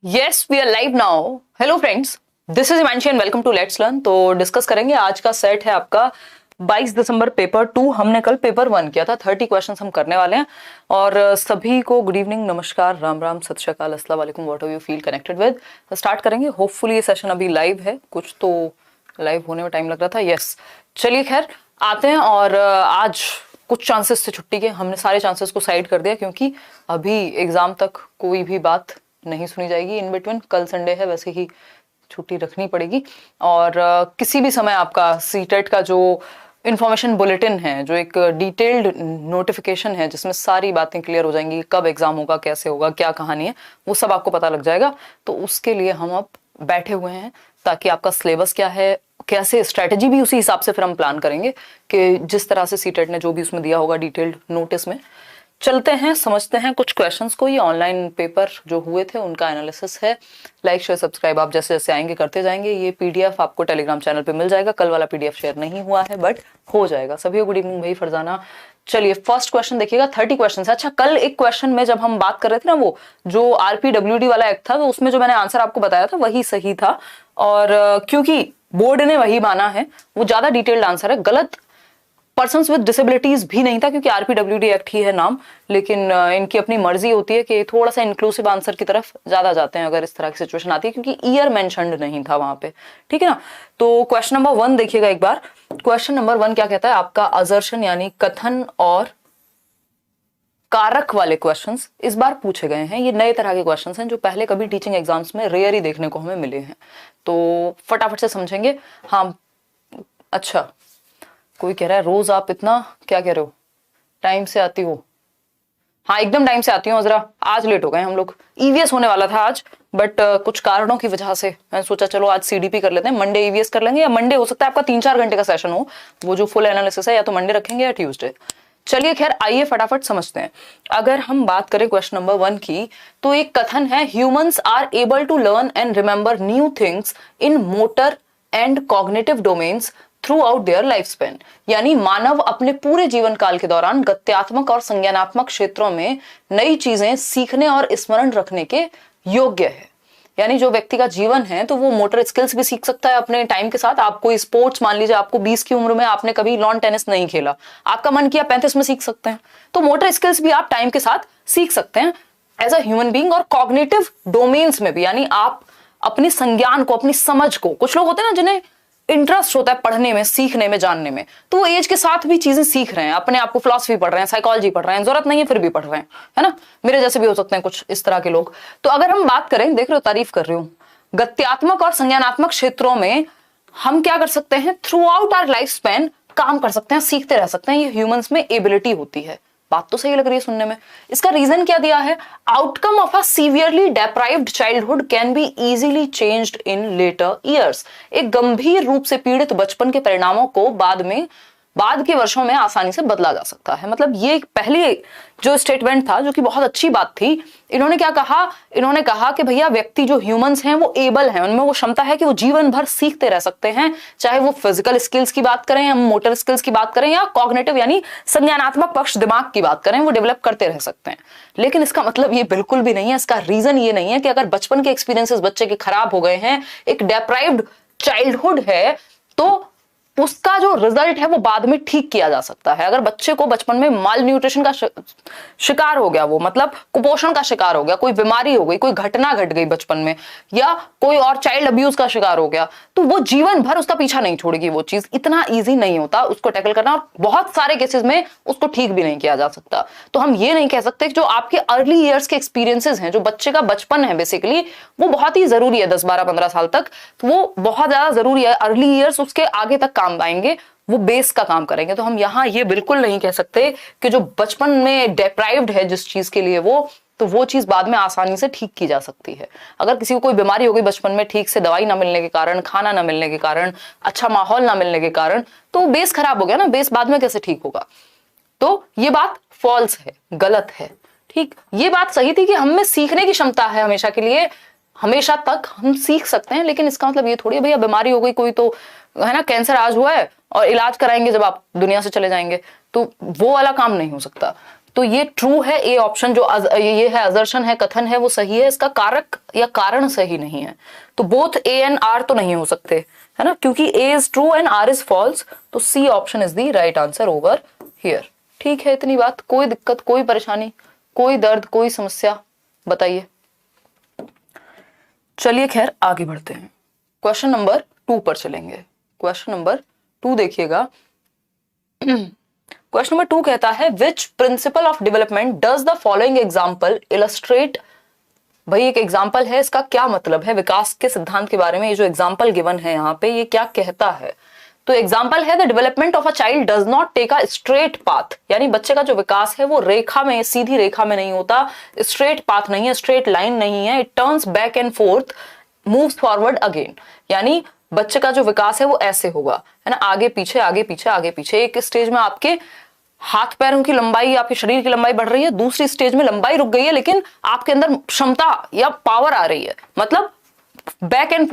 Yes we are live now. Hello friends, this is Himanshi and welcome to let's learn. तो discuss करेंगे आज का set है आपका 22 दिसंबर पेपर 2। हमने कल पेपर 1 किया था। 30 क्वेश्चंस हम करने वाले हैं। और सभी को गुड इवनिंग, नमस्कार, राम राम, सत श्री अकाल, अस्सलाम वालेकुम, what you feel connected with. Start करेंगे। होपफुली ये सेशन अभी लाइव है, कुछ तो लाइव होने में टाइम लग रहा था। यस, चलिए खैर आते हैं। और आज कुछ चांसेस थे छुट्टी के, हमने सारे चांसेस को साइड कर दिया क्योंकि अभी एग्जाम तक कोई भी बात नहीं सुनी जाएगी इन बिटवीन। कल संडे है, वैसे ही छुट्टी रखनी पड़ेगी। और किसी भी समय आपका सीटेट का जो इंफॉर्मेशन बुलेटिन है, जो एक डिटेल्ड नोटिफिकेशन है जिसमें सारी बातें क्लियर हो जाएंगी, कब एग्जाम होगा, कैसे होगा, क्या कहानी है, वो सब आपको पता लग जाएगा। तो उसके लिए हम अब बैठे हुए हैं ताकि आपका सिलेबस क्या है, कैसे स्ट्रेटेजी भी उसी हिसाब से फिर हम प्लान करेंगे कि जिस तरह से सीटेट ने जो भी उसमें दिया होगा डिटेल्ड नोटिस में। चलते हैं, समझते हैं कुछ क्वेश्चंस को। ये ऑनलाइन पेपर जो हुए थे उनका एनालिसिस है। लाइक शेयर सब्सक्राइब आप जैसे जैसे आएंगे करते जाएंगे। ये पीडीएफ आपको टेलीग्राम चैनल पे मिल जाएगा। कल वाला पीडीएफ शेयर नहीं हुआ है बट हो जाएगा। सभी को गुड इवनिंग भाई फरजाना। चलिए फर्स्ट क्वेश्चन देखिएगा। 30 क्वेश्चन है। अच्छा, कल एक क्वेश्चन में जब हम बात कर रहे थे ना, वो जो आरपीडब्ल्यूडी वाला एक्ट था, तो उसमें जो मैंने आंसर आपको बताया था वही सही था। और क्योंकि बोर्ड ने वही माना है, वो ज्यादा डिटेल्ड आंसर है। गलत पर्सन्स विद डिसेबिलिटीज भी नहीं था क्योंकि आरपीडब्ल्यूडी एक्ट ही है नाम, लेकिन इनकी अपनी मर्जी होती है कि थोड़ा सा इंक्लूसिव आंसर की तरफ ज्यादा जाते हैं अगर इस तरह की सिचुएशन आती है, क्योंकि ईयर मेंशन्ड नहीं था वहां पे। ठीक है ना। तो क्वेश्चन नंबर 1 देखिएगा एक बार। क्वेश्चन नंबर 1 क्या कहता है आपका? असर्शन यानी कथन और कारक वाले क्वेश्चंस इस बार पूछे गए हैं। ये नए तरह के क्वेश्चंस हैं जो पहले कभी टीचिंग एग्जाम्स में रेयर ही देखने को हमें मिले हैं। तो फटाफट से समझेंगे। हाँ, अच्छा, कोई कह रहा है रोज आप इतना क्या कह रहे हो, टाइम से आती हो? हाँ, एकदम टाइम से आती हूँ। जरा आज लेट हो गए हम लोग। ईवीएस होने वाला था आज, बट कुछ कारणों की वजह से मैंने सोचा चलो आज सीडीपी कर लेते हैं, मंडे ईवीएस कर लेंगे। या मंडे हो सकता है आपका 3-4 घंटे का सेशन हो, वो जो फुल एनालिसिस है, या तो मंडे रखेंगे या ट्यूसडे। चलिए खैर आइए फटाफट समझते हैं। अगर हम बात करें क्वेश्चन नंबर 1 की, तो एक कथन है, humans are able to learn and remember new things in motor and cognitive domains throughout their life span. यानी मानव अपने पूरे जीवन काल के दौरान गत्यात्मक और संज्ञानात्मक क्षेत्रों में नई चीजें सीखने और स्मरण रखने के योग्य है। यानी जो व्यक्ति का जीवन है तो वो मोटर स्किल्स भी सीख सकता है अपने टाइम के साथ। आप कोई स्पोर्ट्स, मान लीजिए आपको 20 की उम्र में आपने कभी लॉन टेनिस नहीं खेला, आपका मन किया 35 में सीख सकते हैं, तो मोटर स्किल्स भी आप टाइम के साथ सीख सकते हैं एज अ ह्यूमन बीइंग। और कॉग्निटिव डोमेन्स में भी, यानी आप अपनी संज्ञान को, अपनी समझ को, कुछ लोग होते हैं ना जिन्हें इंटरेस्ट होता है पढ़ने में, सीखने में, जानने में, तो वो एज के साथ भी चीजें सीख रहे हैं, अपने आप को फिलॉसफी पढ़ रहे हैं, साइकोलॉजी पढ़ रहे हैं, जरूरत नहीं है फिर भी पढ़ रहे हैं, है ना। मेरे जैसे भी हो सकते हैं कुछ इस तरह के लोग। तो अगर हम बात करें, देख रहे हो तारीफ कर रही हूं, गत्यात्मक और संज्ञानात्मक क्षेत्रों में हम क्या कर सकते हैं? Throughout our life span काम कर सकते हैं, सीखते रह सकते हैं। ये ह्यूमंस में एबिलिटी होती है। बात तो सही लग रही है सुनने में। इसका रीजन क्या दिया है? Outcome of a severely deprived childhood can be easily changed in later years. एक गंभीर रूप से पीड़ित बचपन के परिणामों को बाद के वर्षों में आसानी से बदला जा सकता है। मतलब ये पहले जो स्टेटमेंट था, जो कि बहुत अच्छी बात थी, इन्होंने क्या कहा? इन्होंने कहा कि भैया व्यक्ति जो ह्यूमंस हैं वो एबल हैं, उनमें वो क्षमता है कि वो जीवन भर सीखते रह सकते हैं, चाहे वो फिजिकल स्किल्स की बात करें या मोटर स्किल्स की बात करें या कॉग्निटिव यानी संज्ञानात्मक पक्ष, दिमाग की बात करें, वो डेवलप करते रह सकते हैं। लेकिन इसका मतलब ये बिल्कुल भी नहीं है, इसका रीजन ये नहीं है कि अगर बचपन के एक्सपीरियंसेस बच्चे के खराब हो गए हैं, एक डेप्राइव्ड चाइल्डहुड है, तो उसका जो रिजल्ट है वो बाद में ठीक किया जा सकता है। अगर बच्चे को बचपन में माल न्यूट्रिशन का शिकार हो गया, वो मतलब कुपोषण का शिकार हो गया, कोई बीमारी हो गई, कोई घटना घट गई बचपन में, या कोई और चाइल्ड अब्यूज का शिकार हो गया, तो वो जीवन भर उसका पीछा नहीं छोड़ेगी। वो चीज इतना इजी नहीं होता उसको टैकल करना, और बहुत सारे केसेस में उसको ठीक भी नहीं किया जा सकता। तो हम ये नहीं कह सकते कि जो आपके अर्ली ईयर्स के एक्सपीरियंसेस हैं, जो बच्चे का बचपन है बेसिकली, वो बहुत ही जरूरी है 10, 12, 15 साल तक, तो वो बहुत ज्यादा जरूरी है। अर्ली ईयर्स उसके आगे तक काम आएंगे, वो बेस का काम करेंगे। तो हम यहां ये बिल्कुल नहीं कह सकते कि जो बचपन में डेप्राइव्ड है जिस चीज के लिए वो चीज बाद में आसानी से ठीक की जा सकती है। अगर किसी को कोई बीमारी हो गई बचपन में, ठीक से दवाई ना मिलने के कारण, खाना ना मिलने के कारण, अच्छा माहौल ना मिलने के कारण, तो बेस खराब हो गया ना, बेस बाद में कैसे ठीक होगा? तो ये बात फॉल्स है, गलत है। ठीक, ये बात सही थी कि हम में सीखने की क्षमता है हमेशा के लिए, हमेशा तक हम सीख सकते हैं। लेकिन इसका मतलब ये थोड़ी है भैया बीमारी हो गई कोई, तो है ना, कैंसर आज हुआ है और इलाज कराएंगे जब आप दुनिया से चले जाएंगे, तो वो वाला काम नहीं हो सकता। तो ये ट्रू है, ए ऑप्शन जो ये है असर्शन है, कथन है, वो सही है। इसका कारक या कारण सही नहीं है, तो बोथ ए एंड आर तो नहीं हो सकते, है ना, क्योंकि A is true and R is false, तो C option is the right answer over here. ठीक है, इतनी बात, कोई दिक्कत, कोई परेशानी, कोई दर्द, कोई समस्या बताइए। चलिए खैर आगे बढ़ते हैं, क्वेश्चन नंबर 2 पर चलेंगे। क्वेश्चन नंबर 2 देखिएगा। क्वेश्चन नंबर 2 कहता है which principle of development does the following example illustrate. भाई एक एग्जांपल है, इसका क्या मतलब है, विकास के सिद्धांत के बारे में ये जो एग्जांपल गिवन है यहाँ पे, ये क्या कहता है। तो एग्जांपल है the development of a child does not take a straight path, यानी बच्चे का जो विकास है वो रेखा में, सीधी रेखा में नहीं होता, स्ट्रेट पाथ नहीं है, स्ट्रेट लाइन नहीं है, it turns back and fourth, moves forward again, यानी बच्चे का जो विकास है वो ऐसे होगा, है ना, आगे पीछे आगे पीछे आगे पीछे। एक स्टेज में आपके हाथ पैरों की लंबाई, आपके शरीर की लंबाई बढ़ रही है, दूसरी स्टेज में लंबाई रुक गई है, लेकिन आपके अंदर क्षमता या पावर आ रही है, मतलब बैक एंड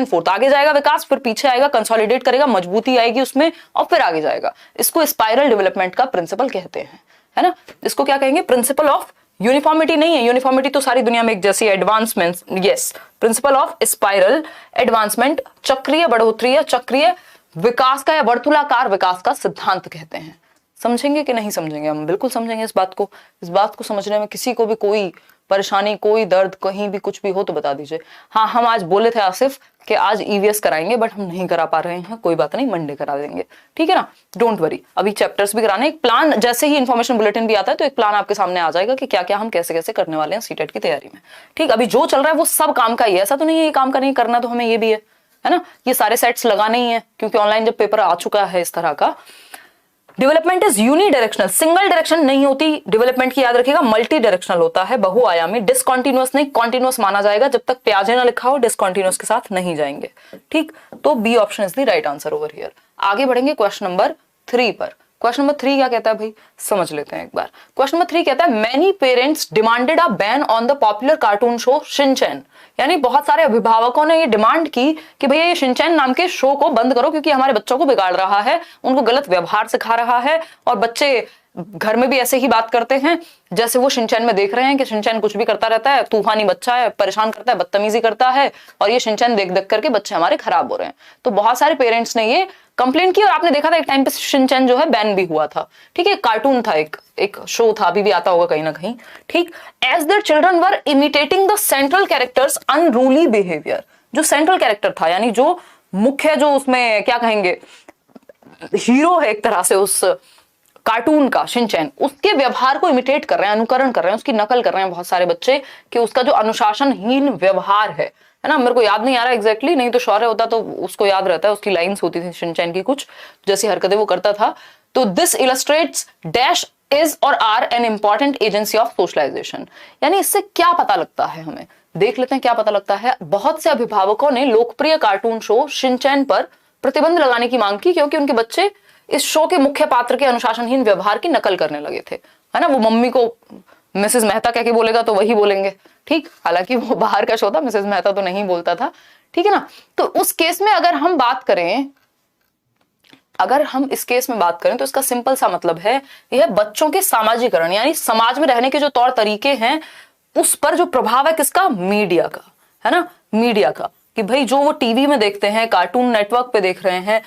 फोर्थ, आगे जाएगा विकास, फिर पीछे आएगा, कंसोलिडेट करेगा, मजबूती आएगी उसमें, और फिर आगे जाएगा। इसको स्पाइरल डेवलपमेंट का प्रिंसिपल कहते हैं, है ना। इसको क्या कहेंगे, प्रिंसिपल ऑफ यूनिफॉर्मिटी नहीं है, यूनिफॉर्मिटी तो सारी दुनिया में एक जैसी, advancement, yes, principle of spiral advancement, चक्रीय बढ़ोतरी या चक्रीय विकास का या वर्तुलाकार विकास का सिद्धांत कहते हैं। समझेंगे कि नहीं समझेंगे, हम बिल्कुल समझेंगे इस बात को। इस बात को समझने में किसी को भी कोई परेशानी, कोई दर्द, कहीं भी कुछ भी हो तो बता दीजिए। हाँ, हम आज बोले थे आसिफ कि आज ईवीएस कराएंगे, बट हम नहीं करा पा रहे हैं, कोई बात नहीं, मंडे करा देंगे, ठीक है ना, डोंट वरी। अभी चैप्टर्स भी कराने, एक प्लान, जैसे ही इन्फॉर्मेशन बुलेटिन भी आता है तो एक प्लान आपके सामने आ जाएगा कि क्या क्या हम कैसे कैसे करने वाले हैं सीटेट की तैयारी में। ठीक, अभी जो चल रहा है वो सब काम का ही है, ऐसा तो नहीं है ये काम का नहीं करना, तो हमें ये भी है ना, ये सारे सेट्स लगाने ही है, क्योंकि ऑनलाइन जब पेपर आ चुका है इस तरह का। Development is unidirectional, single direction नहीं होती डेवलपमेंट की, याद रखिएगा, मल्टी डायरेक्शनल होता है, बहुआयामी। डिसकंटीन्यूअस नहीं, कॉन्टिन्यूअस माना जाएगा, जब तक प्याजे ना लिखा हो डिसकंटीन्यूअस के साथ नहीं जाएंगे। ठीक, तो B option is the right answer over here. आगे बढ़ेंगे क्वेश्चन नंबर 3 पर। क्वेश्चन नंबर 3 क्या कहता है भाई, समझ लेते हैं एक बार। क्वेश्चन नंबर 3 कहता है many parents demanded a ban on the popular cartoon show Shinchan, यानी बहुत सारे अभिभावकों ने ये डिमांड की कि भैया ये शिनचैन नाम के शो को बंद करो, क्योंकि हमारे बच्चों को बिगाड़ रहा है, उनको गलत व्यवहार सिखा रहा है, और बच्चे घर में भी ऐसे ही बात करते हैं जैसे वो शिनचैन में देख रहे हैं कि शिनचैन कुछ भी करता रहता है, तूफानी बच्चा है, परेशान करता है, बदतमीजी करता है, और ये शिनचैन देख देख करके बच्चे हमारे खराब हो रहे हैं। तो बहुत सारे पेरेंट्स ने ये कंप्लेंट की, और आपने देखा था एक टाइम पे शिनचैन जो है बैन भी हुआ था। ठीक है, कार्टून था, एक शो था, अभी भी आता होगा कहीं ना कहीं। ठीक, as their children were imitating the central characters unruly behaviour, जो सेंट्रल कैरेक्टर था, यानी जो मुख्य, जो उसमें क्या कहेंगे हीरो है एक तरह से उस कार्टून का, शिनचैन, उसके व्यवहार को इमिटेट कर रहे हैं, अनुकरण कर रहे हैं, उसकी नकल कर रहे हैं बहुत सारे बच्चे, कि उसका जो अनुशासनहीन व्यवहार है ना, मेरे को याद नहीं आ रहा एग्जैक्टली, नहीं तो शौर्य होता तो उसको याद रहता है, उसकी लाइंस होती थी शिनचैन की, कुछ जैसी हरकतें वो करता था। तो दिस इलस्ट्रेट्स डैश इज और are an important agency of socialisation, यानी इससे क्या पता लगता है, हमें देख लेते हैं क्या पता लगता है। बहुत से अभिभावकों ने लोकप्रिय कार्टून शो शिनचैन पर प्रतिबंध लगाने की मांग की, क्योंकि उनके बच्चे इस शो के मुख्य पात्र के अनुशासनहीन व्यवहार की नकल करने लगे थे, है ना। वो मम्मी को मिसेस मेहता कह के बोलेगा तो वही बोलेंगे, ठीक, हालांकि वो बाहर का शो था, मिसेस मेहता तो नहीं बोलता था, ठीक है ना। तो उस केस में अगर हम बात करें, अगर हम इस केस में बात करें तो इसका सिंपल सा मतलब है, यह बच्चों के सामाजिकरण, यानी समाज में रहने के जो तौर तरीके हैं उस पर जो प्रभाव है किसका, मीडिया का, है ना, मीडिया का, कि भाई जो वो टीवी में देखते हैं, कार्टून नेटवर्क पे देख रहे हैं,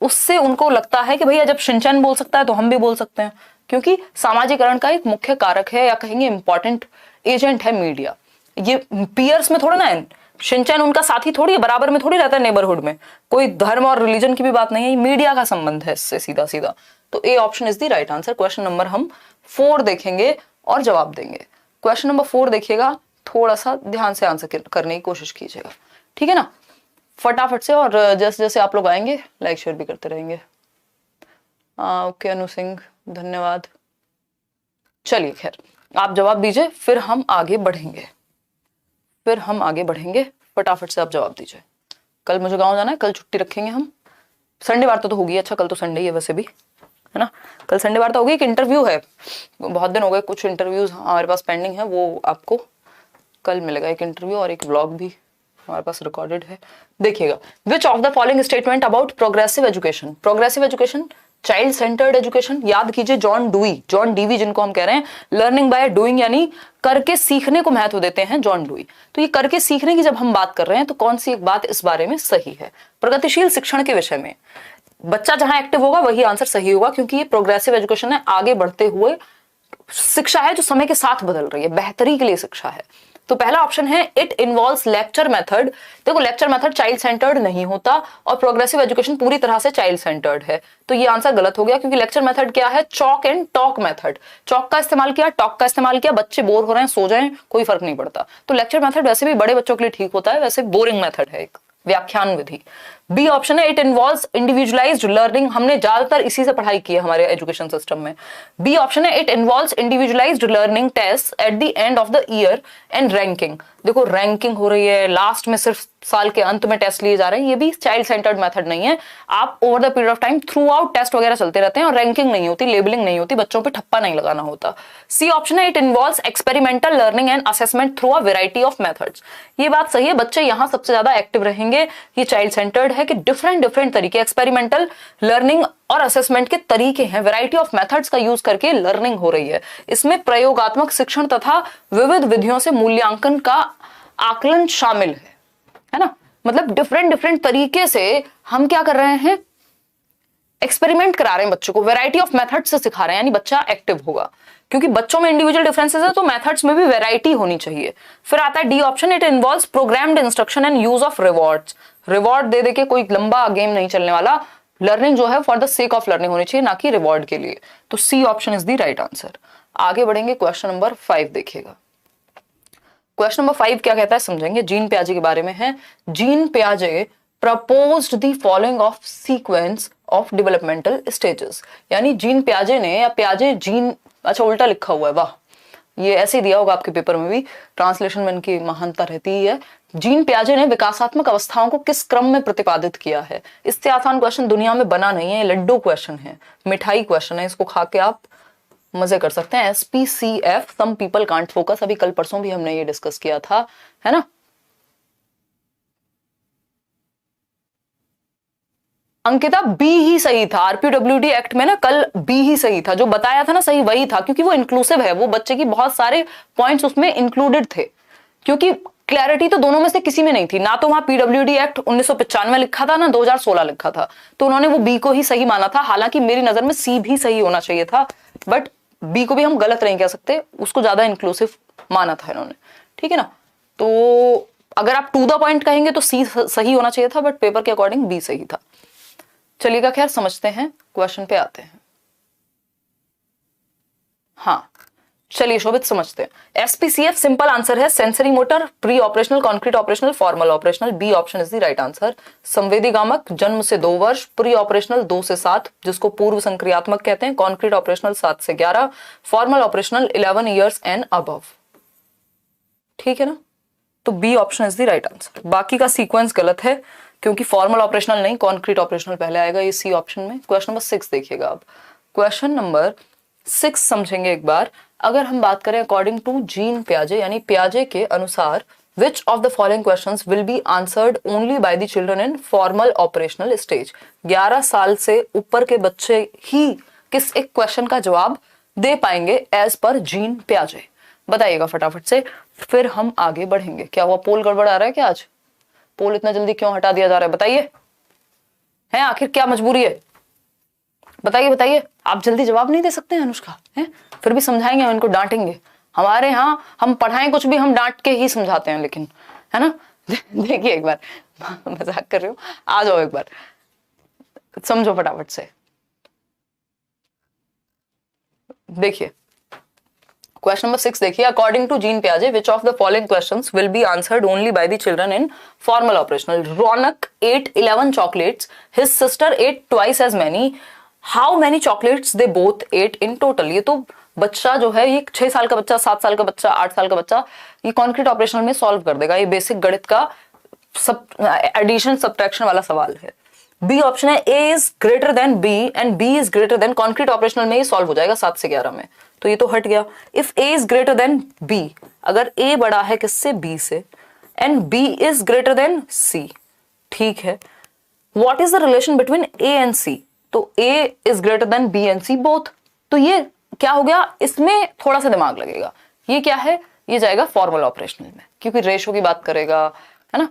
उससे उनको लगता है कि भैया जब शिनचैन बोल सकता है तो हम भी बोल सकते हैं, क्योंकि सामाजिकरण का एक मुख्य कारक है, या कहेंगे इंपॉर्टेंट एजेंट है मीडिया। ये पीयर्स में थोड़ा ना है, शिनचैन उनका साथी थोड़ी है, बराबर में थोड़ी रहता है नेबरहुड में, कोई धर्म और रिलीजन की भी बात नहीं है, मीडिया का संबंध है इससे सीधा सीधा। तो A option is the right answer. Question number हम 4 देखेंगे और जवाब देंगे। क्वेश्चन नंबर 4 देखिएगा, थोड़ा सा ध्यान से आंसर करने की कोशिश कीजिएगा, ठीक है ना, फटाफट से, और जैसे जैसे आप लोग आएंगे लाइक शेयर भी करते रहेंगे। ओके अनु सिंह, धन्यवाद। चलिए खैर आप जवाब दीजिए, फिर हम आगे बढ़ेंगे, फटाफट से आप जवाब दीजिए। कल मुझे गांव जाना है, कल छुट्टी रखेंगे हम, संडे वार तो होगी, अच्छा कल तो संडे ही है वैसे भी, है ना, कल संडे वार तो होगी। एक इंटरव्यू है, बहुत दिन हो गए, कुछ इंटरव्यूज हमारे पास पेंडिंग है, वो आपको कल मिलेगा, एक इंटरव्यू और एक व्लॉग भी हमारे पास रिकॉर्डेड है, देखिएगा। विच of the following statement about progressive education, progressive education child centred education, याद कीजिए जॉन डीवी जिनको हम कह रहे हैं, लर्निंग बाय डूइंग यानी करके सीखने को महत्व देते हैं जॉन डूई। तो ये करके सीखने की जब हम बात कर रहे हैं तो कौन सी एक बात इस बारे में सही है? प्रगतिशील शिक्षण के विषय में बच्चा जहां एक्टिव होगा वही आंसर सही होगा, क्योंकि ये प्रोग्रेसिव एजुकेशन है, आगे बढ़ते हुए शिक्षा है जो समय के साथ बदल रही है, बेहतरी के लिए शिक्षा है। तो पहला ऑप्शन है इट इन्वॉल्व्स लेक्चर मेथड। देखो लेक्चर मेथड चाइल्ड सेंटर्ड नहीं होता और प्रोग्रेसिव एजुकेशन पूरी तरह से चाइल्ड सेंटर्ड है, तो ये आंसर गलत हो गया, क्योंकि लेक्चर मेथड क्या है? Chalk and talk method. Chalk का इस्तेमाल किया, टॉक का इस्तेमाल किया, बच्चे बोर हो रहे हैं सो जाएं, कोई फर्क नहीं पड़ता। तो लेक्चर मेथड वैसे भी बड़े बच्चों के लिए ठीक होता है, वैसे बोरिंग मेथड है एक व्याख्यान विधि। बी ऑप्शन है इट इन्वॉल्व्स इंडिविजुअलाइज्ड लर्निंग, हमने ज्यादातर इसी से पढ़ाई की है हमारे एजुकेशन सिस्टम में। बी ऑप्शन है it involves individualised learning test at the end of the year and ranking. देखो रैंकिंग हो रही है, लास्ट में सिर्फ साल के अंत में टेस्ट लिए जा रहे हैं, ये भी चाइल्ड सेंटर्ड मेथड नहीं है। आप over the period of time throughout test वगैरह चलते रहते हैं और रैंकिंग नहीं होती, लेबलिंग नहीं होती, बच्चों पे ठप्पा नहीं लगाना होता। सी ऑप्शन है it involves experimental learning and assessment through a variety of methods. ये बात सही है, बच्चे यहां सबसे ज्यादा एक्टिव रहेंगे। ये चाइल्ड सेंटर्ड है कि डिफरेंट तरीके एक्सपेरिमेंटल लर्निंग और असेसमेंट के तरीके हैं, वैरायटी ऑफ मेथड्स का यूज करके लर्निंग हो रही है। इसमें प्रयोगात्मक शिक्षण तथा विविध विधियों से मूल्यांकन का आकलन शामिल है ना? मतलब डिफरेंट तरीके से हम क्या कर रहे हैं? एक्सपेरिमेंट करा रहे हैं बच्चों को, वैरायटी ऑफ मेथड से सिखा रहे हैं, यानी बच्चा एक्टिव होगा, क्योंकि बच्चों में इंडिविजुअल डिफरेंसेस है तो मेथड्स में भी वैरायटी होनी चाहिए। फिर आता है D option, it involves programmed instruction and use of rewards. Reward दे दे के कोई लंबा गेम नहीं चलने वाला, लर्निंग जो है for the sake of learning होनी चाहिए, ना कि रिवॉर्ड के लिए। तो C option is the right answer. आगे बढ़ेंगे, क्वेश्चन नंबर 5 देखिएगा। क्वेश्चन नंबर 5 क्या कहता है समझेंगे, जीन पियाजे के बारे में है। जीन पियाजे proposed the following of sequence of developmental stages, यानी जीन पियाजे ने, या पियाजे जीन, अच्छा उल्टा लिखा हुआ है, वाह, ये ऐसे ही दिया होगा आपके पेपर में भी, ट्रांसलेशन में इनकी महानता रहती ही है। जीन पियाजे ने विकासात्मक अवस्थाओं को किस क्रम में प्रतिपादित किया है? इससे आसान क्वेश्चन दुनिया में बना नहीं है, लड्डू क्वेश्चन है, मिठाई क्वेश्चन है, इसको खा के आप मजे कर सकते हैं। SPCF, some people can't focus, अभी कल परसों भी हमने ये डिस्कस किया था, है ना? अंकिता बी ही सही था, RPWD एक्ट में ना कल बी ही सही था, जो बताया था ना सही वही था, क्योंकि वो इंक्लूसिव है, वो बच्चे की बहुत सारे पॉइंट्स उसमें इंक्लूडेड थे, क्योंकि क्लैरिटी तो दोनों में से किसी में नहीं थी ना। तो वहां PWD एक्ट 1995 लिखा था ना 2016 लिखा था, तो उन्होंने वो बी को ही सही माना था। हालांकि मेरी नजर में सी भी सही होना चाहिए था, बट बी को भी हम गलत नहीं कह सकते, उसको ज्यादा इंक्लूसिव माना था इन्होंने, ठीक है ना? तो अगर आप टू द पॉइंट कहेंगे तो सी सही होना चाहिए था, बट पेपर के अकॉर्डिंग बी सही था। चलिएगा, खैर समझते हैं, क्वेश्चन पे आते हैं। हाँ चलिए शोभित समझते हैं। SPCF सिंपल आंसर है sensory motor, pre operational, concrete operational, formal operational. B option is the right answer. संवेदी गामक जन्म से 2 वर्ष, प्री ऑपरेशनल 2 से 7, जिसको पूर्व संक्रियात्मक कहते हैं, कॉन्क्रीट ऑपरेशनल 7 से 11, formal operational 11 years and above, ठीक है ना? तो B option is the right answer. बाकी का सीक्वेंस गलत है, क्योंकि फॉर्मल ऑपरेशनल नहीं, कॉन्क्रीट ऑपरेशनल पहले आएगा, ये सी ऑप्शन में। क्वेश्चन नंबर 6 देखिएगा आप। क्वेश्चन नंबर 6 समझेंगे एक बार। अगर हम बात करें अकॉर्डिंग टू जीन पियाजे, यानी पियाजे के अनुसार, विच of the following questions will be answered only by the children in formal operational stage? 11 साल से ऊपर के बच्चे ही किस एक क्वेश्चन का जवाब दे पाएंगे एज पर जीन पियाजे? बताइएगा फटाफट से, फिर हम आगे बढ़ेंगे। क्या हुआ, पोल गड़बड़ आ रहा है क्या आज? पोल इतना जल्दी क्यों हटा दिया जा रहा है, बताइए, है आखिर क्या मजबूरी है? बताइए बताइए, आप जल्दी जवाब नहीं दे सकते हैं अनुष्का, हैं? फिर भी समझाएंगे, हम इनको डांटेंगे। हमारे यहाँ हम पढ़ाएं कुछ भी, हम डांट के ही समझाते हैं, लेकिन है ना? देखिए एक बार, मजाक कर रही हूँ, आ जाओ एक बार, समझो फटाफट से। देखिए क्वेश्चन नंबर 6 देखिए। अकॉर्डिंग टू जीन पियाजे, which of the following questions will be answered only by the children in formal operational? Raunak ate 11 chocolates, his sister ate twice as many, how many chocolates they both ate in total? ये तो बच्चा जो है, ये 6 साल का बच्चा, 7 साल का बच्चा, 8 साल का बच्चा, ये कॉन्क्रीट ऑपरेशनल में सॉल्व कर देगा। ये बेसिक गणित का सब एडिशन सब्ट्रैक्शन वाला सवाल है। बी ऑप्शन है A is greater than B and B is greater than, concrete operational में ये सॉल्व हो जाएगा 7 से 11 में, तो ये तो हट गया। If A is greater than B, अगर ए बड़ा है किससे, बी से, and B is greater than C, ठीक है। What is the relation between A and C? तो A is greater than B and C both. तो ये क्या हो गया, इसमें थोड़ा सा दिमाग लगेगा। ये क्या है, ये जाएगा फॉर्मल ऑपरेशनल में, क्योंकि रेशो की बात करेगा, है ना।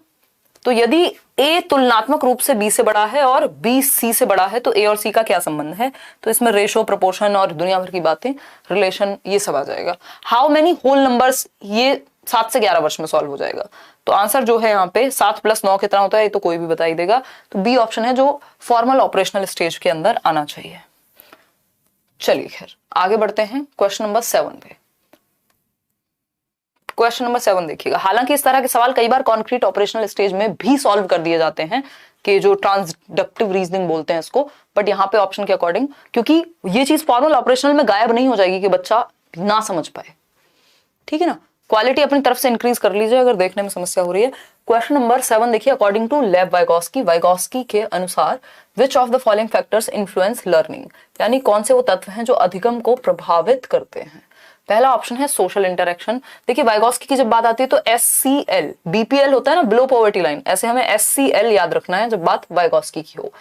तो यदि A तुलनात्मक रूप से B से बड़ा है और B C से बड़ा है तो A और C का क्या संबंध है, तो इसमें रेशो, प्रोपोर्शन और दुनिया भर की बातें, रिलेशन, ये सब आ जाएगा। हाउ मेनी होल नंबर्स, ये 7 से 11 वर्ष में सॉल्व हो जाएगा। तो आंसर जो है यहाँ पे 7 + 9 कितना होता है, ये तो कोई भी बता ही देगा। तो बी ऑप्शन है जो फॉर्मल ऑपरेशनल स्टेज के अंदर आना चाहिए। चलिए खैर आगे बढ़ते हैं क्वेश्चन नंबर 7 पे। क्वेश्चन नंबर 7 देखिएगा। हालांकि इस तरह के सवाल कई बार कॉन्क्रीट ऑपरेशनल स्टेज में भी सॉल्व कर दिए जाते हैं, कि जो ट्रांसडक्टिव रीजनिंग बोलते हैं इसको, बट यहाँ पे ऑप्शन के अकॉर्डिंग, क्योंकि ये चीज फॉर्मल ऑपरेशनल में गायब नहीं हो जाएगी कि बच्चा ना समझ पाए, ठीक है ना। क्वालिटी अपनी तरफ से इंक्रीज कर लीजिए अगर देखने में समस्या हो रही है। क्वेश्चन नंबर 7 देखिए। अकॉर्डिंग टू लेव वाइगोस्की के अनुसार विच of the following factors influence learning, यानी कौन से वो तत्व हैं जो अधिगम को प्रभावित करते हैं। पहला ऑप्शन है सोशल इंटरेक्शन। देखिए वाइगोस्की की जब बात आती है तो SCL, BPL होता है ना, बिलो पॉवर्टी लाइन, ऐसे हमें SCL याद रखना है जब बात वाइगोस्की की हो।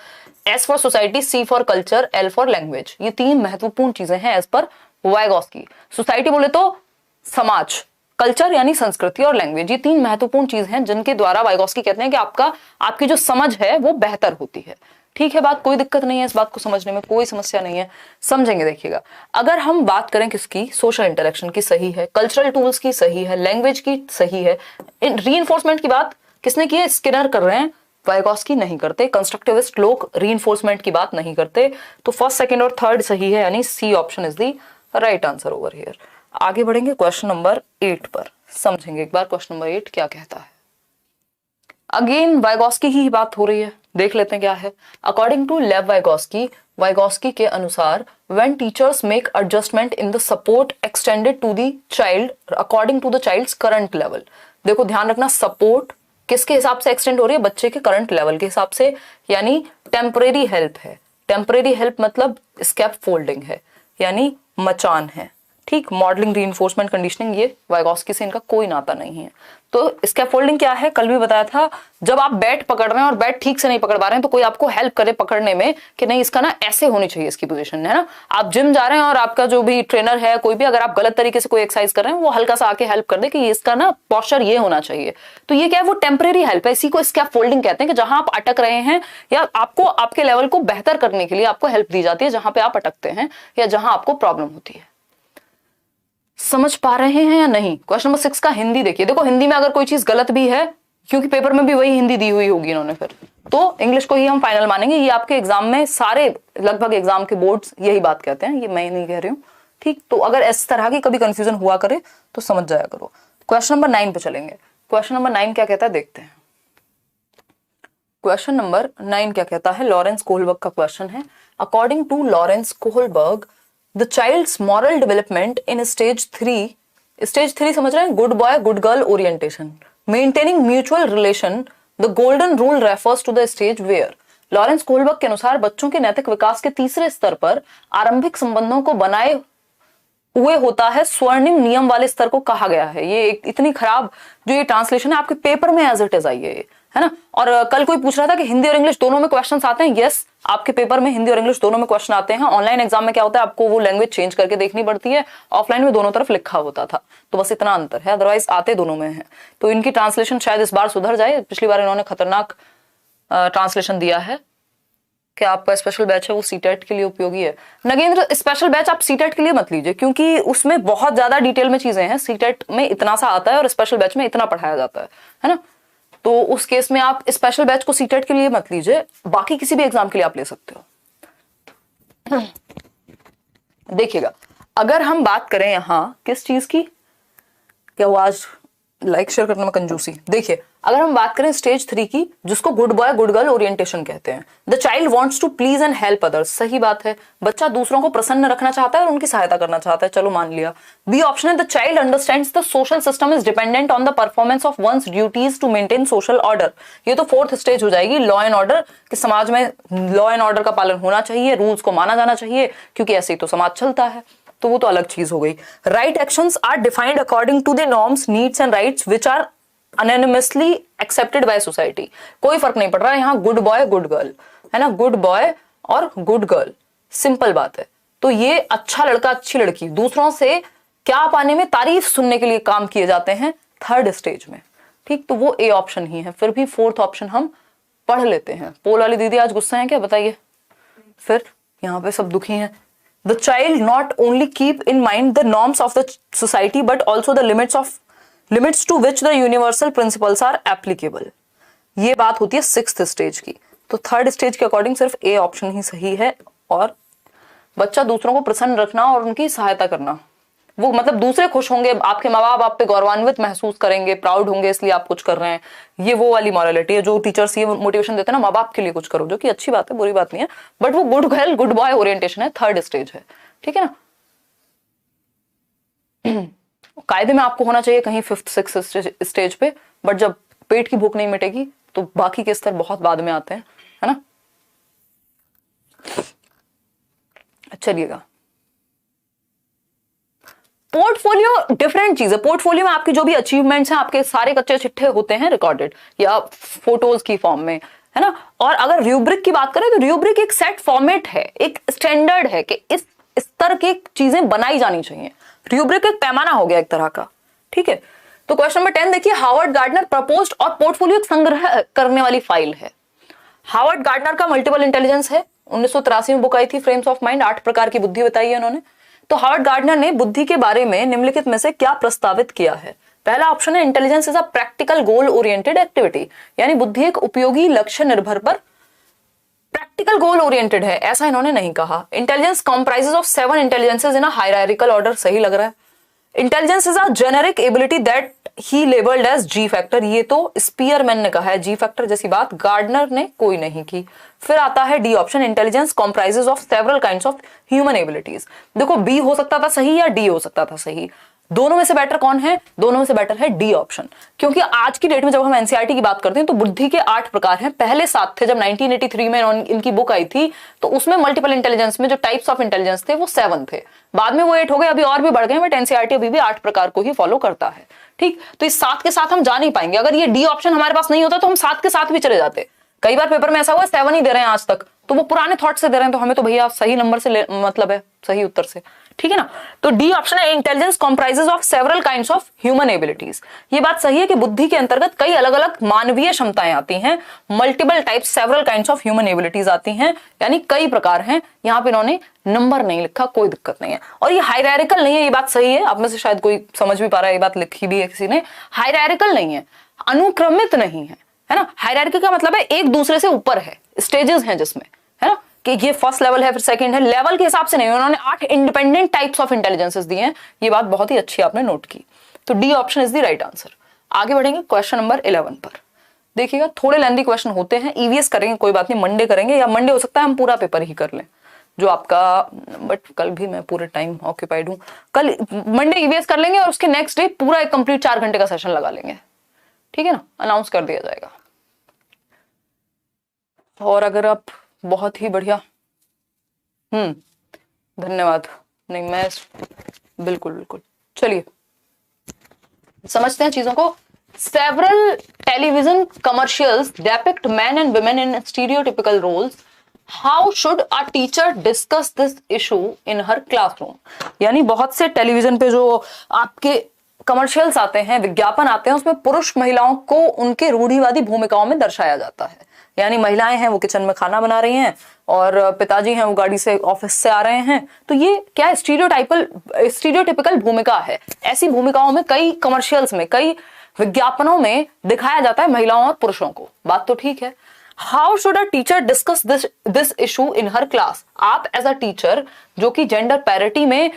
S for society, C for culture, L for language, ये 3 महत्वपूर्ण चीजें हैं एज पर वाइगोस्की। सोसाइटी बोले तो समाज, कल्चर यानी संस्कृति, और लैंग्वेज, ये 3 महत्वपूर्ण चीज हैं जिनके द्वारा वाइगोस्की कहते हैं कि आपकी जो समझ है वो बेहतर होती है। ठीक है बात, कोई दिक्कत नहीं है इस बात को समझने में, कोई समस्या नहीं है, समझेंगे। देखिएगा अगर हम बात करें किसकी, सोशल इंटरेक्शन की सही है, कल्चरल टूल्स की सही है, लैंग्वेज की सही है। रीइंफोर्समेंट की बात किसने की है, स्किनर कर रहे हैं, वाइगोस्की नहीं करते। कंस्ट्रक्टिविस्ट लोग रीइंफोर्समेंट की बात नहीं करते। तो फर्स्ट, सेकंड और थर्ड सही है, यानी C option is the right answer over here. आगे बढ़ेंगे क्वेश्चन नंबर 8 पर, समझेंगे एक बार क्वेश्चन नंबर 8 क्या कहता है। अगेन वाइगोस्की की ही बात हो रही है, देख लेते हैं क्या है। अकॉर्डिंग टू लेव वाइगोस्की के अनुसार when teachers make adjustment in the support extended to the child according to the child's current level. देखो ध्यान रखना, सपोर्ट किसके हिसाब से एक्सटेंड हो रही है, बच्चे के करंट लेवल के हिसाब से, यानी टेम्परेरी हेल्प है। टेम्परेरी हेल्प मतलब स्कैप फोल्डिंग है, यानी मचान है, ठीक। मॉडलिंग, रीइंफोर्समेंट, कंडीशनिंग, ये वाइगोस्की से इनका कोई नाता नहीं है। तो स्कैफोल्डिंग क्या है, कल भी बताया था, जब आप बैट पकड़ रहे हैं और बैट ठीक से नहीं पकड़ पा रहे हैं तो कोई आपको हेल्प करे पकड़ने में कि नहीं इसका ना ऐसे होनी चाहिए इसकी पोजीशन, है ना। आप जिम जा रहे हैं और आपका जो भी ट्रेनर है कोई भी, अगर आप गलत तरीके से कोई एक्सरसाइज कर रहे हैं वो हल्का सा आके हेल्प कर दे कि इसका ना पोस्चर ये होना चाहिए। तो ये क्या है, वो टेम्परेरी हेल्प है, इसी को स्कैफोल्डिंग कहते हैं, कि जहां आप अटक रहे हैं या आपको आपके लेवल को बेहतर करने के लिए आपको हेल्प दी जाती है जहां पे आप अटकते हैं या जहां आपको प्रॉब्लम होती है। समझ पा रहे हैं या नहीं। क्वेश्चन नंबर 6 का हिंदी देखिए। देखो हिंदी में अगर कोई चीज गलत भी है, क्योंकि पेपर में भी वही हिंदी दी हुई होगी इन्होंने, फिर तो इंग्लिश को ही हम फाइनल मानेंगे। ये आपके एग्जाम में सारे लगभग एग्जाम के बोर्ड्स यही बात कहते हैं, ये मैं नहीं कह रही हूँ, ठीक। तो अगर इस तरह की कभी कंफ्यूजन हुआ करे तो समझ जाया करो। क्वेश्चन नंबर 9 पे चलेंगे। क्वेश्चन नंबर 9 क्या कहता है देखते हैं। क्वेश्चन नंबर 9 क्या कहता है, लॉरेंस कोहलबर्ग का क्वेश्चन है। According to Lawrence Kohlberg The child's moral development in stage 3 समझ रहे हैं, good boy good girl orientation, maintaining mutual relation, the golden rule refers to the stage where. Lawrence Kohlberg के अनुसार बच्चों के नैतिक विकास के तीसरे स्तर पर आरंभिक संबंधों को बनाए हुए होता है स्वर्णिम नियम वाले स्तर को कहा गया है। ये इतनी खराब जो ये ट्रांसलेशन है आपके पेपर में एज इट इज आई है ना। और कल कोई पूछ रहा था कि हिंदी और इंग्लिश दोनों में क्वेश्चंस आते हैं। यस, आपके पेपर में हिंदी और इंग्लिश दोनों में क्वेश्चन आते हैं। ऑनलाइन एग्जाम में क्या होता है, आपको वो लैंग्वेज चेंज करके देखनी पड़ती है, ऑफलाइन में दोनों तरफ लिखा होता था, तो बस इतना अंतर है, अदरवाइज आते दोनों में है। तो इनकी ट्रांसलेशन शायद इस बार सुधर जाए, पिछली बार इन्होंने खतरनाक ट्रांसलेशन दिया है। क्या आपका स्पेशल बैच है वो सीटेट के लिए उपयोगी है। नगेंद्र, स्पेशल बैच आप सीटेट के लिए मत लीजिए, क्योंकि उसमें बहुत ज्यादा डिटेल में चीजें हैं। सीटेट में इतना सा आता है और स्पेशल बैच में इतना पढ़ाया जाता है ना। तो उस केस में आप स्पेशल बैच को सीटेट के लिए मत लीजिए, बाकी किसी भी एग्जाम के लिए आप ले सकते हो। देखिएगा अगर हम बात करें यहां किस चीज की, क्या वो आज लाइक शेयर करने में कंजूसी। देखिए अगर हम बात करें स्टेज 3 की, जिसको good boy good girl orientation कहते हैं, the child wants to please and help others. सही बात है, बच्चा दूसरों को प्रसन्न रखना चाहता है और उनकी सहायता करना चाहता है, चलो मान लिया। बी ऑप्शन है the child understands the social system is dependent on the performance of one's duties to maintain social order. ये तो 4th स्टेज हो जाएगी, लॉ एंड ऑर्डर, कि समाज में लॉ एंड ऑर्डर का पालन होना चाहिए, रूल्स को माना जाना चाहिए, क्योंकि ऐसे ही तो समाज चलता है। तो वो तो अलग चीज हो गई। Right actions are defined according to the norms, needs and rights which are anonymously accepted by society. कोई फर्क नहीं पड़ रहा है यहाँ, गुड बॉय गुड गर्ल है ना, गुड बॉय और गुड गर्ल, सिंपल बात है। तो ये अच्छा लड़का अच्छी लड़की, दूसरों से क्या पाने में, तारीफ सुनने के लिए काम किए जाते हैं थर्ड स्टेज में, ठीक। तो वो ए ऑप्शन ही है। फिर भी फोर्थ ऑप्शन हम पढ़ लेते हैं। पोल वाली दीदी आज गुस्सा है क्या, बताइए। फिर यहाँ पे सब दुखी हैं। The child not only keep in mind the norms of the society but also the limits to which the universal principles are applicable. ये बात होती है सिक्स्थ स्टेज की। तो थर्ड स्टेज के अकॉर्डिंग सिर्फ ए ऑप्शन ही सही है। और बच्चा दूसरों को प्रसन्न रखना और उनकी सहायता करना, वो मतलब दूसरे खुश होंगे, आपके माँ बाप आप पे गौरवान्वित महसूस करेंगे, प्राउड होंगे, इसलिए आप कुछ कर रहे हैं। ये वो वाली मॉरलिटी है जो टीचर्स ये मोटिवेशन देते हैं ना, माँ बाप के लिए कुछ करो, जो कि अच्छी बात है, बुरी बात नहीं है, बट वो good girl good boy orientation है, थर्ड स्टेज है, ठीक है ना। कायदे में आपको होना चाहिए कहीं फिफ्थ सिक्स्थ स्टेज पे, बट जब पेट की भूख नहीं मिटेगी तो बाकी के स्तर बहुत बाद में आते हैं, है ना। चलिएगा, पोर्टफोलियो डिफरेंट चीज है। पोर्टफोलियो में आपकी जो भी अचीवमेंट्स हैं, आपके सारे कच्चे चिट्ठे होते हैं रिकॉर्डेड या फोटोज की फॉर्म में, है ना। और अगर रूब्रिक की बात करें तो रूब्रिक एक सेट फॉर्मेट है, एक स्टैंडर्ड है कि इस स्तर की चीजें बनाई जानी चाहिए। रूब्रिक एक पैमाना हो गया एक तरह का, ठीक है। तो क्वेश्चन नंबर 10 देखिए, हार्वर्ड गार्डनर प्रपोज्ड, और पोर्टफोलियो संग्रह करने वाली फाइल है। हार्वर्ड गार्डनर का मल्टीपल इंटेलिजेंस है, 1983 में बुक आई थी, फ्रेम्स ऑफ माइंड, 8 प्रकार की बुद्धि बताई है उन्होंने। तो हार्वर्ड गार्डनर ने बुद्धि के बारे में निम्नलिखित में से क्या प्रस्तावित किया है। पहला ऑप्शन है, intelligence is a practical goal oriented activity, यानी बुद्धि एक उपयोगी लक्ष्य निर्भर पर प्रैक्टिकल गोल ओरिएंटेड है, ऐसा इन्होंने नहीं कहा। Intelligence comprises of 7 intelligences in a hierarchical order, सही लग रहा है। Intelligence is a generic ability that he labelled as G factor, ये तो स्पीयरमैन ने कहा है, जी फैक्टर जैसी बात गार्डनर ने कोई नहीं की। फिर आता है D option, intelligence comprises of several kinds of human abilities. देखो बी हो सकता था सही या डी हो सकता था सही, दोनों में से बेटर कौन है, दोनों में से बेटर है डी ऑप्शन, क्योंकि आज की डेट में जब हम एनसीईआरटी की बात करते हैं तो बुद्धि के 8 प्रकार हैं। पहले 7 थे, जब 1983 में इनकी बुक आई थी तो उसमें मल्टीपल इंटेलिजेंस में जो टाइप्स ऑफ इंटेलिजेंस थे वो 7 थे, बाद में वो 8 हो गए, अभी और भी बढ़ गए, बट एनसीईआरटी अभी भी 8 प्रकार को ही फॉलो करता है, ठीक। तो इस 7 के साथ हम जा नहीं पाएंगे, अगर ये डी ऑप्शन हमारे पास नहीं होता तो हम 7 के साथ भी चले जाते। कई बार पेपर में ऐसा हुआ 7 ही दे रहे हैं आज तक, तो वो पुराने थॉट से दे रहे हैं, तो हमें तो भैया सही नंबर से मतलब है, सही उत्तर से, ठीक है ना। तो डी ऑप्शन है, intelligence comprises of several kinds of human abilities. ये बात सही है कि बुद्धि के अंतर्गत कई अलग अलग मानवीय क्षमताएं आती हैं, multiple types several kinds of human abilities आती हैं, यानी कई प्रकार हैं। यहाँ पे इन्होंने नंबर नहीं लिखा, कोई दिक्कत नहीं है। और ये हायरार्किकल नहीं है, ये बात सही है, आप में से शायद कोई समझ भी पा रहा है, ये बात लिखी भी है किसी ने, हायरार्किकल नहीं है, अनुक्रमित नहीं है, है ना। हायरार्की का मतलब है एक दूसरे से ऊपर है, स्टेजेस हैं जिसमें, है ना, कि ये फर्स्ट लेवल है फिर सेकंड है, लेवल के हिसाब से नहीं। उन्होंने 8 इंडिपेंडेंट टाइप्स ऑफ इंटेलिजेंसेस दिए हैं, ये बात बहुत ही अच्छी आपने नोट की। तो D option is the right answer. आगे बढ़ेंगे क्वेश्चन नंबर 11 पर। देखिएगा थोड़े लेंथी क्वेश्चन होते हैं, ईवीएस करेंगे कोई बात नहीं, मंडे करेंगे, या मंडे हो सकता है हम पूरा पेपर ही कर लें जो आपका, बट कल भी मैं पूरे टाइम ऑक्यूपाइड हूं, कल मंडे ईवीएस कर लेंगे और उसके नेक्स्ट डे पूरा एक कंप्लीट 4 घंटे का सेशन लगा लेंगे, ठीक है ना, अनाउंस कर दिया जाएगा। और अगर आप बहुत ही बढ़िया, धन्यवाद, नहीं मैं बिल्कुल बिल्कुल, चलिए समझते हैं चीजों को। Several television commercials depict man and women in stereotypical roles, how should a teacher discuss this issue in her classroom. यानी बहुत से टेलीविजन पे जो आपके कमर्शियल्स आते हैं, विज्ञापन आते हैं, उसमें पुरुष महिलाओं को उनके रूढ़िवादी भूमिकाओं में दर्शाया जाता है। यानी महिलाएं हैं वो किचन में खाना बना रही हैं और पिताजी हैं वो गाड़ी से ऑफिस से आ रहे हैं, तो ये क्या स्टीरियोटिपिकल भूमिका है। ऐसी भूमिकाओं में कई कमर्शियल्स में, कई विज्ञापनों में दिखाया जाता है महिलाओं और पुरुषों को, बात तो ठीक है। How should a teacher discuss this issue in her class. आप एज अ टीचर जो कि जेंडर पैरिटी में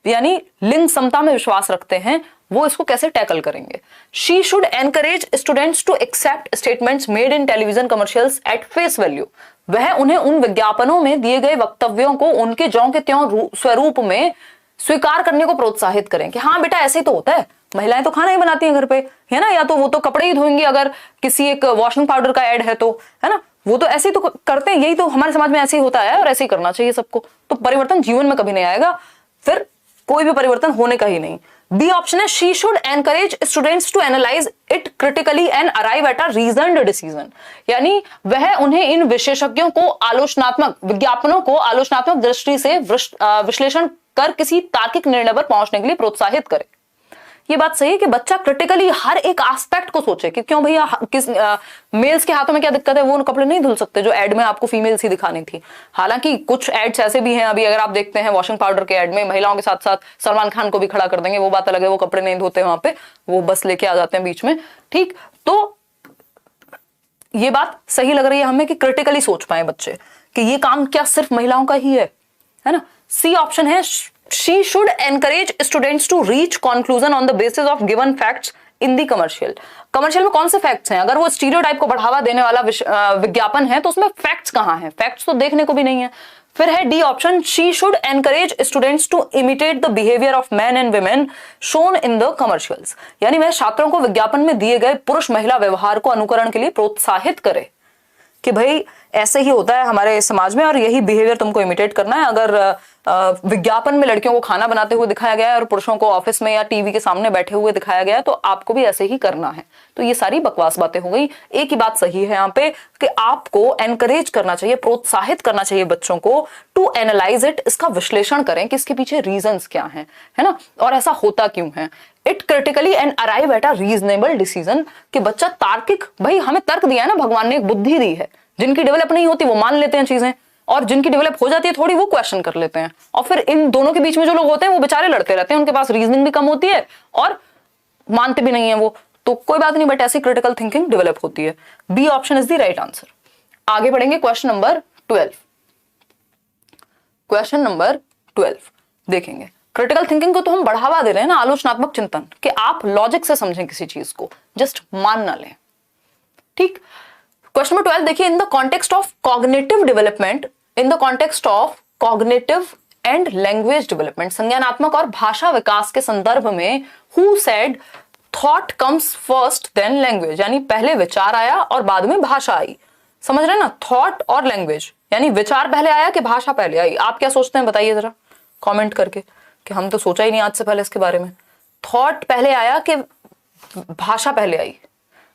यानी लिंग समता में विश्वास रखते हैं, वो इसको कैसे टैकल करेंगे। She should encourage students to accept statements made in television commercials at face value. वह उन्हें उन विज्ञापनों में दिए गए वक्तव्यों को उनके ज्यों के त्यों स्वरूप में स्वीकार करने को प्रोत्साहित करें कि हाँ बेटा ऐसे ही तो होता है, महिलाएं तो खाना ही बनाती हैं घर पे, है ना, या तो वो तो कपड़े ही धोएंगी अगर किसी एक वॉशिंग पाउडर का ऐड है तो, है ना, वो तो ऐसे ही तो करते हैं, यही तो हमारे समाज में ऐसे ही होता है और ऐसे ही करना चाहिए सबको। तो परिवर्तन जीवन में कभी नहीं आएगा, फिर कोई भी परिवर्तन होने का ही नहीं। बी ऑप्शन है she should encourage students to analyse it critically and arrive at a reasoned decision, यानी वह उन्हें इन विशेषज्ञों को आलोचनात्मक विज्ञापनों को आलोचनात्मक दृष्टि से विश्लेषण कर किसी तार्किक निर्णय पर पहुंचने के लिए प्रोत्साहित करे। ये बात सही है कि बच्चा क्रिटिकली हर एक एस्पेक्ट को सोचे कि क्यों भैया किस मेल्स के हाथों में क्या दिक्कत है, वो कपड़े नहीं धुल सकते जो एड में आपको फीमेल्स ही दिखानी थी। हालांकि कुछ एड्स ऐसे भी हैं, अभी अगर आप देखते हैं वॉशिंग पाउडर के एड में महिलाओं के साथ साथ सलमान खान को भी खड़ा कर देंगे, वो बात अलग है, वो कपड़े नहीं धोते वहां पे, वो बस लेके आ जाते हैं बीच में। ठीक, तो ये बात सही लग रही है हमें कि क्रिटिकली सोच पाए बच्चे कि ये काम क्या सिर्फ महिलाओं का ही है ना। सी ऑप्शन है she should encourage students to reach conclusion on the basis of given facts in the commercial। Commercial में कौन से फैक्ट्स हैं? अगर वो स्टीरियोटाइप को बढ़ावा देने वाला विज्ञापन है तो उसमें फैक्ट्स कहां हैं? फैक्ट्स तो देखने को भी नहीं है। फिर है D option, she should encourage students to imitate the behavior of men and women shown in the commercials, यानी वह छात्रों को विज्ञापन में दिए गए पुरुष महिला व्यवहार को अनुकरण के लिए प्रोत्साहित करे कि भाई ऐसे ही होता है हमारे समाज में और यही बिहेवियर तुमको इमिटेट करना है। अगर विज्ञापन में लड़कियों को खाना बनाते हुए दिखाया गया है और पुरुषों को ऑफिस में या टीवी के सामने बैठे हुए दिखाया गया है तो आपको भी ऐसे ही करना है। तो ये सारी बकवास बातें हो गई। एक ही बात सही है यहाँ पे कि आपको एनकरेज करना चाहिए, प्रोत्साहित करना चाहिए बच्चों को टू एनालाइज इट, इसका विश्लेषण करें कि इसके पीछे रीजंस क्या हैं, है ना, और ऐसा होता क्यों है। It critically and arrive at a reasonable decision, कि बच्चा तार्किक, भाई हमें तर्क दिया है ना भगवान ने, एक बुद्धि दी है। जिनकी डेवलप नहीं होती वो मान लेते हैं चीजें, और जिनकी डेवलप हो जाती है थोड़ी वो क्वेश्चन कर लेते हैं। और फिर इन दोनों के बीच में जो लोग होते हैं वो बेचारे लड़ते रहते हैं, उनके पास रीजनिंग भी कम होती है और मानते भी नहीं है वो, तो कोई बात नहीं, बट ऐसी क्रिटिकल थिंकिंग डेवलप होती है। B option is the right answer. आगे बढ़ेंगे क्वेश्चन नंबर 12। क्वेश्चन नंबर 12 देखेंगे। क्रिटिकल थिंकिंग को तो हम बढ़ावा दे रहे हैं ना, आलोचनात्मक चिंतन, कि आप लॉजिक से समझें किसी चीज को, जस्ट मान ना लें। ठीक, क्वेश्चन नंबर 12 देखिए। In the context of cognitive development, in the context of cognitive and language development, संज्ञानात्मक और भाषा विकास के संदर्भ में, who said thought comes first then language, यानी पहले विचार आया और बाद में भाषा आई। समझ रहे हैं ना, थॉट और लैंग्वेज, यानी विचार पहले आया कि भाषा पहले आई। आप क्या सोचते हैं बताइए जरा कमेंट करके, कि हम तो सोचा ही नहीं आज से पहले इसके बारे में। थॉट पहले आया कि भाषा पहले आई,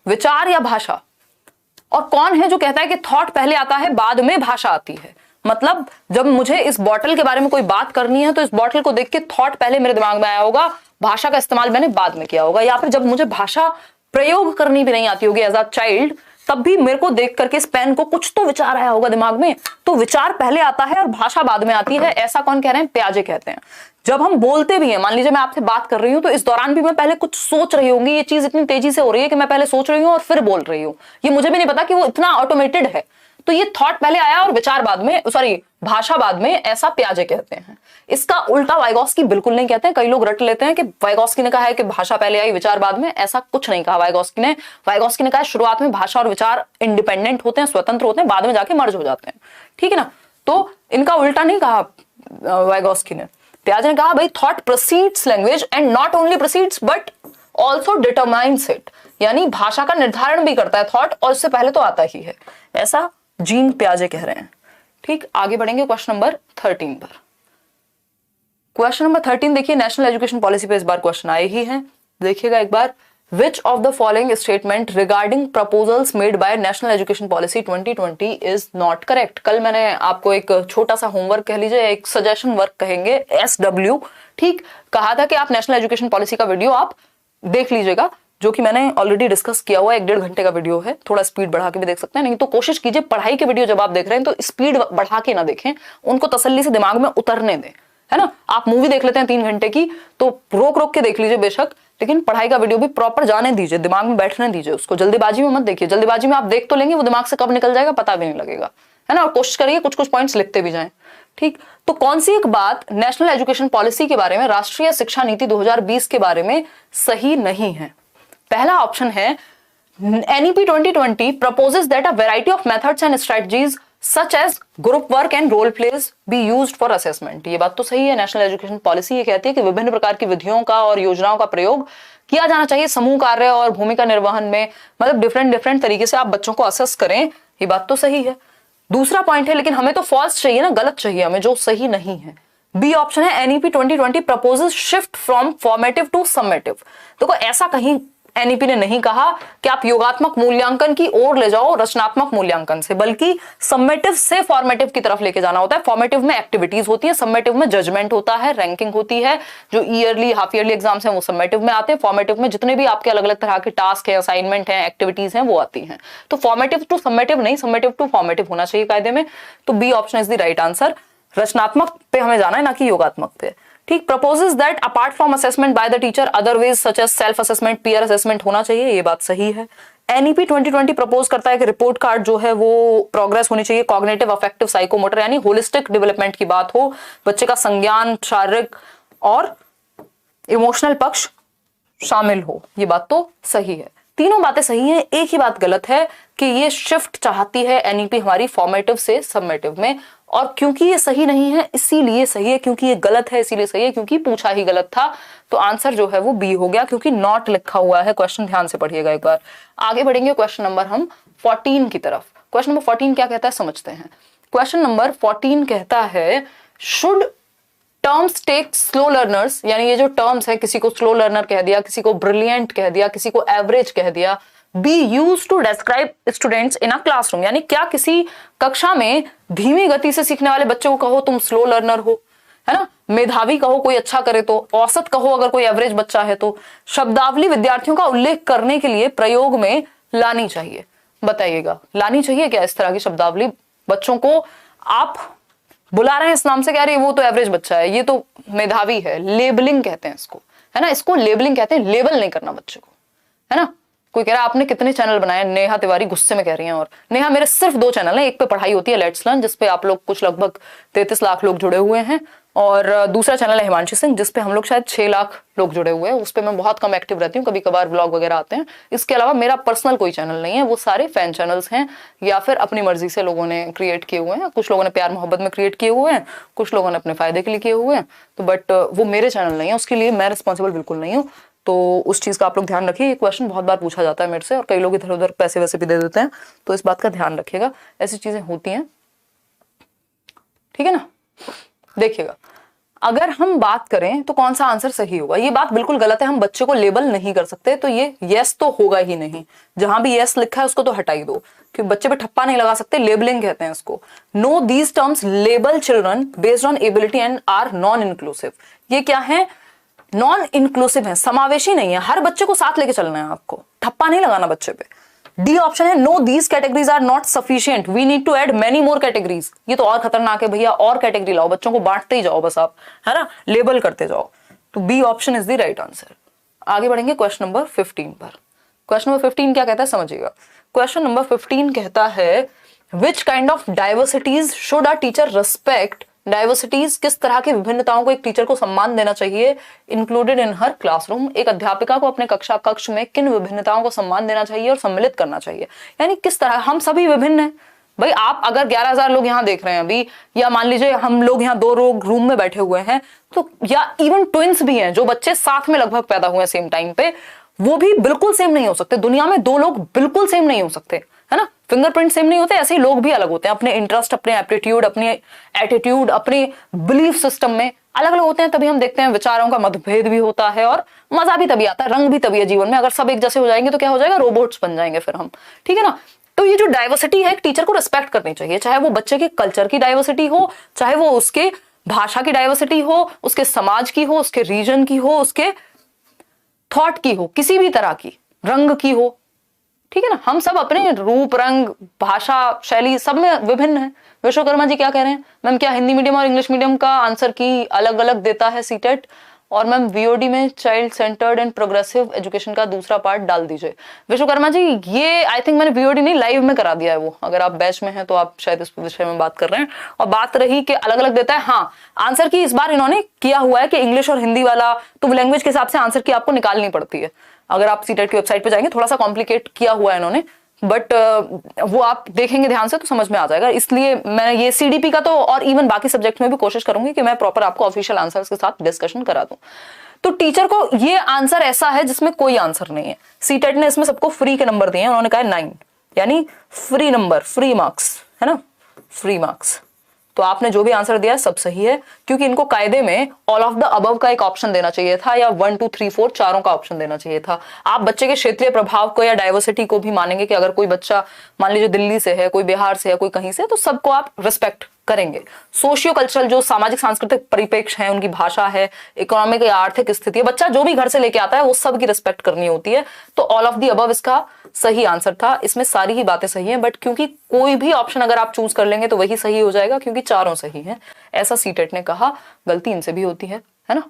विचार या भाषा? और कौन है जो कहता है कि थॉट पहले आता है बाद में भाषा आती है? मतलब जब मुझे इस बॉटल के बारे में कोई बात करनी है तो इस बॉटल को देख के थॉट पहले मेरे दिमाग में आया होगा, भाषा का इस्तेमाल मैंने बाद में किया होगा। या फिर जब मुझे भाषा प्रयोग करनी भी नहीं आती होगी एज अ चाइल्ड, तब भी मेरे को देख करके इस पेन को कुछ तो विचार आया होगा दिमाग में, तो विचार पहले आता है और भाषा बाद में आती है। ऐसा कौन कह रहे हैं? पियाजे कहते हैं। जब हम बोलते भी हैं, मान लीजिए मैं आपसे बात कर रही हूं तो इस दौरान भी मैं पहले कुछ सोच रही होंगी, ये चीज इतनी तेजी से हो रही है कि मैं पहले सोच रही हूँ और फिर बोल रही हूँ, ये मुझे भी नहीं पता कि वो इतना ऑटोमेटेड है। तो ये थॉट पहले आया और विचार बाद में, सॉरी भाषा बाद में, ऐसा पियाजे कहते हैं। इसका उल्टा वाइगॉस्की बिल्कुल नहीं कहते हैं। कई लोग रट लेते हैं कि वाइगॉस्की ने कहा है कि भाषा पहले आई विचार बाद में, ऐसा कुछ नहीं कहा वाइगॉस्की ने। वाइगॉस्की ने कहा शुरुआत में भाषा और विचार इंडिपेंडेंट होते हैं, स्वतंत्र होते हैं, बाद में जाके मर्ज हो जाते हैं। ठीक है ना, तो इनका उल्टा नहीं कहा वाइगॉस्की ने। पियाजे ने कहा भाई thought proceeds language and not only proceeds but also determines it, यानी भाषा का निर्धारण भी करता है थॉट, और इससे पहले तो आता ही है। ऐसा जीन पियाजे कह रहे हैं। ठीक, आगे बढ़ेंगे क्वेश्चन नंबर 13 पर। क्वेश्चन नंबर 13 देखिए, नेशनल एजुकेशन पॉलिसी पे इस बार क्वेश्चन आए ही हैं। देखिएगा एक बार, which of the following statement regarding proposals made by National Education Policy 2020 is not correct. कल मैंने आपको एक छोटा सा होमवर्क कह लीजिए, एक सजेशन वर्क कहेंगे, SW, ठीक, कहा था कि आप नेशनल एजुकेशन पॉलिसी का वीडियो आप देख लीजिएगा, जो कि मैंने ऑलरेडी डिस्कस किया हुआ है। 1-1.5 घंटे का वीडियो है, थोड़ा स्पीड बढ़ा के भी देख सकते हैं, नहीं तो कोशिश कीजिए पढ़ाई के वीडियो जब आप देख रहे हैं तो स्पीड बढ़ा के ना देखें, उनको तसल्ली से दिमाग में उतरने दें, है ना। आप मूवी देख लेते हैं 3 घंटे की तो रोक रोक के देख लीजिए बेशक, लेकिन पढ़ाई का वीडियो भी प्रॉपर जाने दीजिए, दिमाग में बैठने दीजिए उसको। जल्दीबाजी में मत देखिए, जल्दीबाजी में आप देख तो लेंगे, वो दिमाग से कब निकल जाएगा पता भी नहीं लगेगा, है ना। और कोशिश करिए कुछ कुछ पॉइंट्स लिखते भी जाएं। ठीक, तो कौन सी एक बात नेशनल एजुकेशन पॉलिसी के बारे में, राष्ट्रीय शिक्षा नीति 2020 के बारे में सही नहीं है? पहला ऑप्शन है NEP 2020 proposes that a variety of methods and strategies such as group work and role plays be used for assessment। ये बात तो सही है, नेशनल एजुकेशन पॉलिसी ये कहती है कि विभिन्न प्रकार की विधियों का और योजनाओं का प्रयोग किया जाना चाहिए समूह कार्य और भूमिका निर्वहन में, मतलब डिफरेंट तरीके से आप बच्चों को असेस करें, ये बात तो सही है। दूसरा पॉइंट है, लेकिन हमें तो फॉल्स चाहिए ना, गलत चाहिए हमें, जो सही नहीं है। बी ऑप्शन है NEP 2020 proposes shift from formative to summative. देखो ऐसा कहीं एनईपी ने नहीं कहा कि आप योगात्मक मूल्यांकन की ओर ले जाओ रचनात्मक मूल्यांकन से, बल्कि समेटिव से फॉर्मेटिव की तरफ लेके जाना होता है। फॉर्मेटिव में एक्टिविटीज होती है, समेटिव में जजमेंट होता है, रैंकिंग होती है। जो ईयरली हाफ ईयरली एग्जाम्स हैं वो समेटिव में आते हैं। फॉर्मेटिव में जितने भी आपके अलग अलग तरह के टास्क है, असाइनमेंट है, एक्टिविटीज हैं वो आती हैं। तो फॉर्मेटिव टू समेटिव नहीं, समेटिव टू फॉर्मेटिव होना चाहिए कायदे में। तो B option is the right answer. रचनात्मक पे हमें जाना है, ना कि योगात्मक पे। ठीक, proposes that apart from assessment by the teacher other ways such as self assessment, peer assessment होना चाहिए, ये बात सही है। एनईपी 2020 प्रपोज करता है कि रिपोर्ट कार्ड जो है वो प्रोग्रेस होनी चाहिए, कॉग्निटिव, अफेक्टिव, साइकोमोटर यानी होलिस्टिक डेवलपमेंट की बात हो, बच्चे का संज्ञान, शारीरिक और इमोशनल पक्ष शामिल हो, ये बात तो सही है। तीनों बातें सही हैं, एक ही बात गलत है कि ये शिफ्ट चाहती है एनईपी हमारी फॉर्मेटिव से समेटिव में, और क्योंकि ये सही नहीं है इसीलिए सही है, क्योंकि ये गलत है इसीलिए सही है, क्योंकि पूछा ही गलत था। तो आंसर जो है वो बी हो गया, क्योंकि नॉट लिखा हुआ है। क्वेश्चन ध्यान से पढ़िएगा एक बार। आगे बढ़ेंगे क्वेश्चन नंबर हम 14 की तरफ। क्वेश्चन नंबर 14 क्या कहता है समझते हैं। क्वेश्चन नंबर 14 कहता है should terms take slow learners, यानी ये जो टर्म्स है, किसी को स्लो लर्नर कह दिया, किसी को ब्रिलियंट कह दिया, किसी को एवरेज कह दिया, be used to describe students in a classroom, यानी क्या किसी कक्षा में धीमी गति से सीखने वाले बच्चे को कहो तुम स्लो लर्नर हो, है ना, मेधावी कहो कोई अच्छा करे तो, औसत कहो अगर कोई एवरेज बच्चा है तो। शब्दावली विद्यार्थियों का उल्लेख करने के लिए प्रयोग में लानी चाहिए, बताइएगा लानी चाहिए क्या इस तरह की शब्दावली? बच्चों को आप बुला रहे हैं इस नाम से, कह रहे हैं वो तो एवरेज बच्चा है, ये तो मेधावी है, लेबलिंग कहते हैं इसको, है ना, इसको लेबलिंग कहते हैं, लेबल नहीं करना बच्चे को, है ना। कोई कह रहा है आपने कितने चैनल बनाए, नेहा तिवारी गुस्से में कह रही हैं, और नेहा मेरे सिर्फ 2 चैनल हैं, एक पे पढ़ाई होती है लेट्स लर्न जिसपे आप लोग कुछ लगभग 33 लाख लोग जुड़े हुए हैं, और दूसरा चैनल है हिमांशी सिंह जिसपे हम लोग शायद 6 लाख लोग जुड़े हुए हैं, उस पर मैं बहुत कम एक्टिव रहती हूँ, कभी कभार व्लॉग वगैरह आते हैं। इसके अलावा मेरा पर्सनल कोई चैनल नहीं है, वो सारे फैन चैनल्स हैं या फिर अपनी मर्जी से लोगों ने क्रिएट किए हुए हैं। कुछ लोगों ने प्यार मोहब्बत में क्रिएट किए हुए हैं, कुछ लोगों ने अपने फायदे के लिए किए हुए हैं, तो बट वो मेरे चैनल नहीं है, उसके लिए मैं रिस्पॉन्सिबल बिल्कुल नहीं हूँ। तो उस चीज का आप लोग ध्यान रखिए। ये क्वेश्चन बहुत बार पूछा जाता है मेरे से, और कई लोग इधर उधर पैसे वैसे भी दे देते हैं, तो इस बात का ध्यान रखिएगा, ऐसी चीजें होती हैं, ठीक है ना। देखिएगा, अगर हम बात करें तो कौन सा आंसर सही होगा, ये बात बिल्कुल गलत है, हम बच्चे को लेबल नहीं कर सकते, तो ये यस तो होगा ही नहीं। जहां भी यस लिखा है उसको तो हटा ही दो, क्योंकि बच्चे पे ठप्पा नहीं लगा सकते, लेबलिंग कहते हैं इसको। No these terms label children based on ability and are non inclusive. ये क्या है? नॉन इंक्लूसिव है, समावेशी नहीं है, हर बच्चे को साथ लेके चलना है, आपको ठप्पा नहीं लगाना बच्चे पे। डी ऑप्शन है no these categories are not sufficient we need to add many more categories. ये तो और खतरनाक है भैया, और कैटेगरी लाओ, बच्चों को बांटते ही जाओ बस आप, है ना, लेबल करते जाओ। तो B option is the right answer. आगे बढ़ेंगे क्वेश्चन नंबर 15 पर। क्वेश्चन नंबर 15 क्या कहता है समझिएगा। क्वेश्चन नंबर 15 कहता है which kind of diversities should a teacher respect. Diversities, किस तरह की विभिन्नताओं को एक टीचर को सम्मान देना चाहिए, इंक्लूडेड इन हर क्लासरूम। एक अध्यापिका को अपने कक्ष में किन विभिन्नताओं को सम्मान देना चाहिए और सम्मिलित करना चाहिए, यानी किस तरह हम सभी विभिन्न हैं। भाई आप अगर 11,000 लोग यहाँ देख रहे हैं अभी, या मान लीजिए हम लोग यहाँ 2 लोग रूम में बैठे हुए हैं, तो या इवन ट्विंस भी हैं, जो बच्चे साथ में लगभग पैदा हुए सेम टाइम पे, वो भी बिल्कुल सेम नहीं हो सकते। दुनिया में 2 लोग बिल्कुल सेम नहीं हो सकते, है ना, फिंगरप्रिंट सेम नहीं होते, ऐसे ही लोग भी अलग होते हैं, अपने इंटरेस्ट, अपने एप्टीट्यूड, अपने एटीट्यूड, अपने बिलीफ सिस्टम में अलग अलग होते हैं। तभी हम देखते हैं विचारों का मतभेद भी होता है, और मजा भी तभी आता है, रंग भी तभी है जीवन में। अगर सब एक जैसे हो जाएंगे तो क्या हो जाएगा, रोबोट्स बन जाएंगे फिर हम, ठीक है ना। तो ये जो डाइवर्सिटी है, एक टीचर को रिस्पेक्ट करनी चाहिए, चाहे वो बच्चे के कल्चर की डाइवर्सिटी हो, चाहे वो उसके भाषा की डाइवर्सिटी हो, उसके समाज की हो, उसके रीजन की हो, उसके थॉट की हो, किसी भी तरह की, रंग की हो, ठीक है ना। हम सब अपने रूप, रंग, भाषा, शैली सब में विभिन्न है। विश्वकर्मा जी क्या कह रहे हैं, मैम क्या हिंदी मीडियम और इंग्लिश मीडियम का आंसर की अलग अलग देता है सीटेट, और मैम वीओडी में child centred and progressive education का दूसरा पार्ट डाल दीजिए। विश्वकर्मा जी ये आई थिंक मैंने वीओडी नहीं लाइव में करा दिया है वो, अगर आप बैच में हैं तो आप शायद इस विषय में बात कर रहे हैं। और बात रही कि अलग अलग देता है, हाँ आंसर की इस बार इन्होंने किया हुआ है कि इंग्लिश और हिंदी वाला तो लैंग्वेज के हिसाब से आंसर की आपको निकालनी पड़ती है। अगर आप सीटेट की वेबसाइट पे जाएंगे, थोड़ा सा कॉम्प्लिकेट किया हुआ है इन्होंने, बट वो आप देखेंगे ध्यान से तो समझ में आ जाएगा। इसलिए मैं ये सीडीपी का तो और इवन बाकी सब्जेक्ट में भी कोशिश करूंगी कि मैं प्रॉपर आपको ऑफिशियल आंसर्स के साथ डिस्कशन करा दूं। तो टीचर को ये आंसर ऐसा है जिसमें कोई आंसर नहीं है। सीटेट ने इसमें सबको फ्री के नंबर दिए हैं, उन्होंने कहा 9, यानी फ्री नंबर, फ्री मार्क्स, है ना, फ्री मार्क्स। तो आपने जो भी आंसर दिया सब सही है, क्योंकि इनको कायदे में ऑल ऑफ द अबव का एक ऑप्शन देना चाहिए था, या 1 2 3 4 चारों का ऑप्शन देना चाहिए था। आप बच्चे के क्षेत्रीय प्रभाव को या डाइवर्सिटी को भी मानेंगे कि अगर कोई बच्चा मान लीजिए दिल्ली से है, कोई बिहार से है, कोई कहीं से, तो सबको आप रिस्पेक्ट करेंगे। सोशियो कल्चरल जो सामाजिक सांस्कृतिक परिप्रेक्ष्य है, उनकी भाषा है, इकोनॉमिक या आर्थिक स्थिति है, बच्चा जो भी घर से लेके आता है वो सब की रिस्पेक्ट करनी होती है। तो ऑल ऑफ द अबव इसका सही आंसर था। इसमें सारी ही बातें सही हैं, बट क्योंकि कोई भी ऑप्शन अगर आप चूज कर लेंगे तो वही सही हो जाएगा, क्योंकि चारों सही हैं, ऐसा सीटेट ने कहा। गलती इनसे भी होती है ना।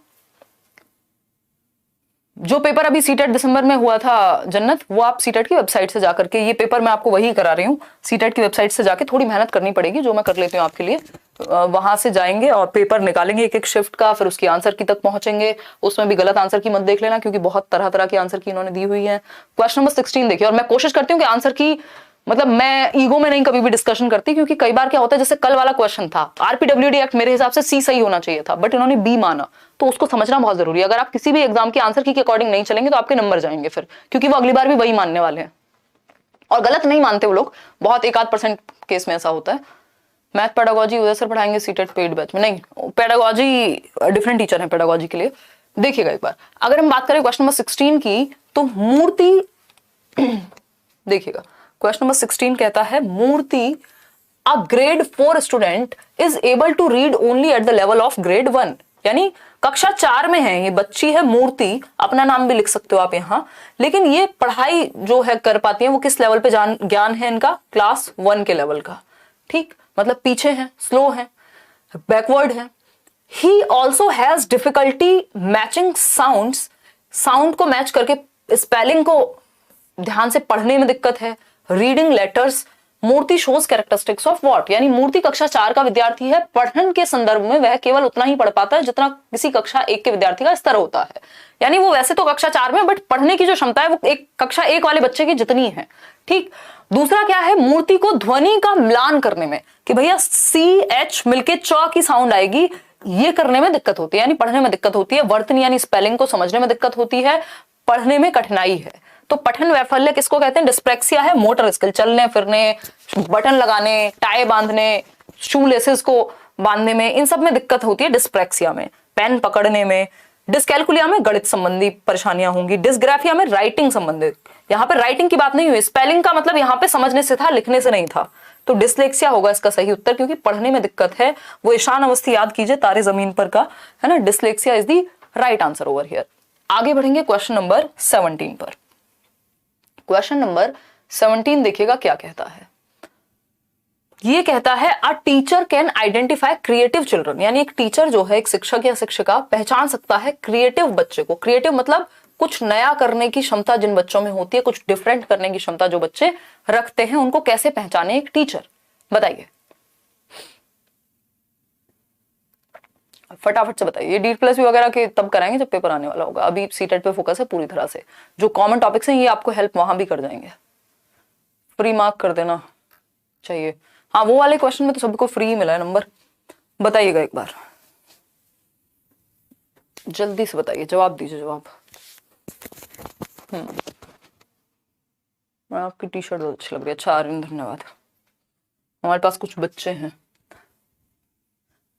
जो पेपर अभी सीटेट दिसंबर में हुआ था जन्नत, वो आप सीटेट की वेबसाइट से जाकर के, ये पेपर मैं आपको वही करा रही हूँ, सीटेट की वेबसाइट से जाके थोड़ी मेहनत करनी पड़ेगी, जो मैं कर लेती हूँ आपके लिए। वहां से जाएंगे और पेपर निकालेंगे एक एक शिफ्ट का, फिर उसकी आंसर की तक पहुंचेंगे। उसमें भी गलत आंसर की मत देख लेना, क्योंकि बहुत तरह तरह की आंसर की इन्होंने दी हुई है। क्वेश्चन नंबर 16 देखिए, और मैं कोशिश करती हूँ कि आंसर की, मतलब मैं ईगो में नहीं कभी भी डिस्कशन करती, क्योंकि कई बार क्या होता है, जैसे कल वाला क्वेश्चन था आरपीडब्ल्यूडी एक्ट, मेरे हिसाब से सी सही होना चाहिए था, बट इन्होंने बी माना, तो उसको समझना बहुत जरूरी है। अगर आप किसी भी एग्जाम के आंसर की के अकॉर्डिंग नहीं चलेंगे तो आपके नंबर जाएंगे फिर, क्योंकि वो अगली बार भी वही मानने वाले हैं, और गलत नहीं मानते वो लोग, बहुत 1-8% केस में ऐसा होता है। मैथ पेडागोजी उदय सर पढ़ाएंगे सीटेट पेड बैच में? नहीं, पेडागोजी डिफरेंट टीचर है पेडागोजी के लिए। देखिएगा एक बार, अगर हम बात करें क्वेश्चन नंबर 16 की, तो मूर्ति देखिएगा, क्वेश्चन नंबर 16 कहता है Murthy a grade 4 student is able to read only at the level of grade 1, यानी कक्षा 4 में है, ये बच्ची है मूर्ति, अपना नाम भी लिख सकते हो आप यहाँ, लेकिन ये पढ़ाई जो है कर पाती है वो किस लेवल पे ज्ञान है इनका? क्लास 1 के लेवल का। ठीक, मतलब पीछे है, स्लो है, बैकवर्ड है। He also has difficulty matching sounds, sound को मैच करके स्पेलिंग को ध्यान से पढ़ने में दिक्कत है। Reading letters, Murti shows characteristics of what, यानी मूर्ति कक्षा 4 का विद्यार्थी है, पठन के संदर्भ में वह केवल उतना ही पढ़ पाता है जितना किसी कक्षा 1 के विद्यार्थी का स्तर होता है। यानी वो वैसे तो कक्षा 4 में, बट पढ़ने की जो क्षमता है वो एक कक्षा 1 वाले बच्चे की जितनी है। ठीक, दूसरा क्या है, मूर्ति को ध्वनि का मिलान करने में, कि भैया CH मिलके च की साउंड आएगी, ये करने में दिक्कत होती है, यानी पढ़ने में दिक्कत होती है। वर्तनी यानी स्पेलिंग को समझने में दिक्कत होती है, पढ़ने में कठिनाई है। तो पठन वैफल्य किसको कहते हैं? डिस्प्रेक्सिया है मोटर स्किल, चलने फिरने, बटन लगाने, टाई बांधने, शू लेसेस को बांधने में, इन सब में दिक्कत होती है डिस्प्रेक्सिया में। पेन पकड़ने में। डिस्कैलकुलिया में गणित संबंधी परेशानियां होंगी। डिस्ग्राफिया में राइटिंग संबंधित, यहाँ पे राइटिंग की बात नहीं हुई, स्पेलिंग का मतलब यहाँ पे समझने से था, लिखने से नहीं था। तो डिस्लेक्सिया होगा इसका सही उत्तर, क्योंकि पढ़ने में दिक्कत है। वो ईशान अवस्थी याद कीजिए तारे जमीन पर का, है ना। Dyslexia is the right answer over here. आगे बढ़ेंगे क्वेश्चन नंबर 17 पर। क्वेश्चन नंबर 17 देखिएगा क्या कहता है। ये कहता है a teacher can identify creative children, यानी एक टीचर जो है, एक शिक्षक या शिक्षिका पहचान सकता है क्रिएटिव बच्चे को। क्रिएटिव मतलब कुछ नया करने की क्षमता जिन बच्चों में होती है, कुछ डिफरेंट करने की क्षमता जो बच्चे रखते हैं, उनको कैसे पहचाने एक टीचर? बताइए, फटाफट से बताइए। ये D+V वगैरह के तब कराएंगे जब पेपर आने वाला होगा, अभी सीटेट पे फोकस है पूरी तरह से। जो कॉमन टॉपिक्स हैं ये आपको हेल्प वहां भी कर जाएंगे। फ्री मार्क कर देना चाहिए। हाँ, वो वाले क्वेश्चन में तो सबको फ्री मिला है नंबर। बताइएगा एक बार, जल्दी से बताइए, जवाब दीजिए जवाब। आपकी टी शर्ट बहुत अच्छी लग रही है। अच्छा आर्यन, धन्यवाद। हमारे पास कुछ बच्चे हैं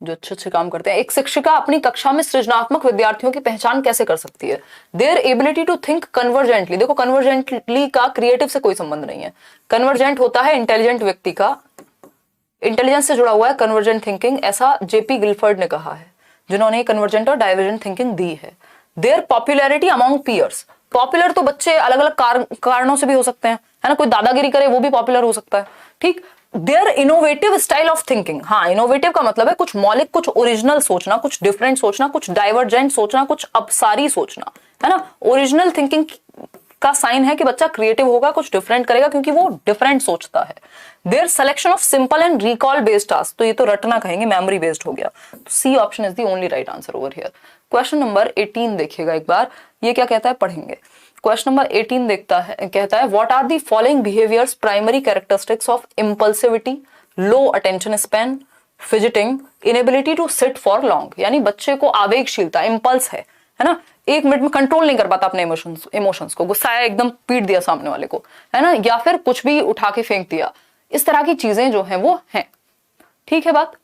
जो अच्छे अच्छे काम करते हैं। एक शिक्षिका अपनी कक्षा में सृजनात्मक विद्यार्थियों की पहचान कैसे कर सकती है? Their ability to think convergently. देखो, कन्वर्जेंटली का क्रिएटिव से कोई संबंध नहीं है। कन्वर्जेंट होता है इंटेलिजेंट व्यक्ति का, इंटेलिजेंस से जुड़ा हुआ है कन्वर्जेंट थिंकिंग, ऐसा JP गिलफर्ड ने कहा है, जिन्होंने कन्वर्जेंट और डाइवर्जेंट थिंकिंग दी है। Their popularity among peers. Popular तो बच्चे अलग अलग कारणों से भी हो सकते हैं, है ना। कोई दादागिरी करे वो भी पॉपुलर हो सकता है। ठीक। Their innovative style of thinking. हाँ, इनोवेटिव का मतलब है कुछ मौलिक, कुछ ओरिजिनल सोचना, कुछ डिफरेंट सोचना, कुछ डाइवर्जेंट सोचना, कुछ अपसारी सोचना, है ना। ओरिजिनल थिंकिंग का साइन है कि बच्चा क्रिएटिव होगा, कुछ डिफरेंट करेगा, क्योंकि वो डिफरेंट सोचता है। Their selection of simple and recall based task. तो ये तो रटना कहेंगे, मेमोरी बेस्ड हो गया। तो C option is the only right answer over here. Question number 18 देखिएगा एक बार, ये क्या कहता है पढ़ेंगे। क्वेश्चन नंबर 18 कहता है what are the following behaviours primary characteristics of impulsivity, low attention span, fidgeting, inability to sit for long. यानी बच्चे को आवेगशीलता, इम्पल्स है ना, 1 मिनट में कंट्रोल नहीं कर पाता अपने इमोशंस को, गुस्सा आया एकदम पीट दिया सामने वाले को, है ना, या फिर कुछ भी उठा के फेंक दिया, इस तरह की चीजें जो हैं वो हैं। ठीक है बात।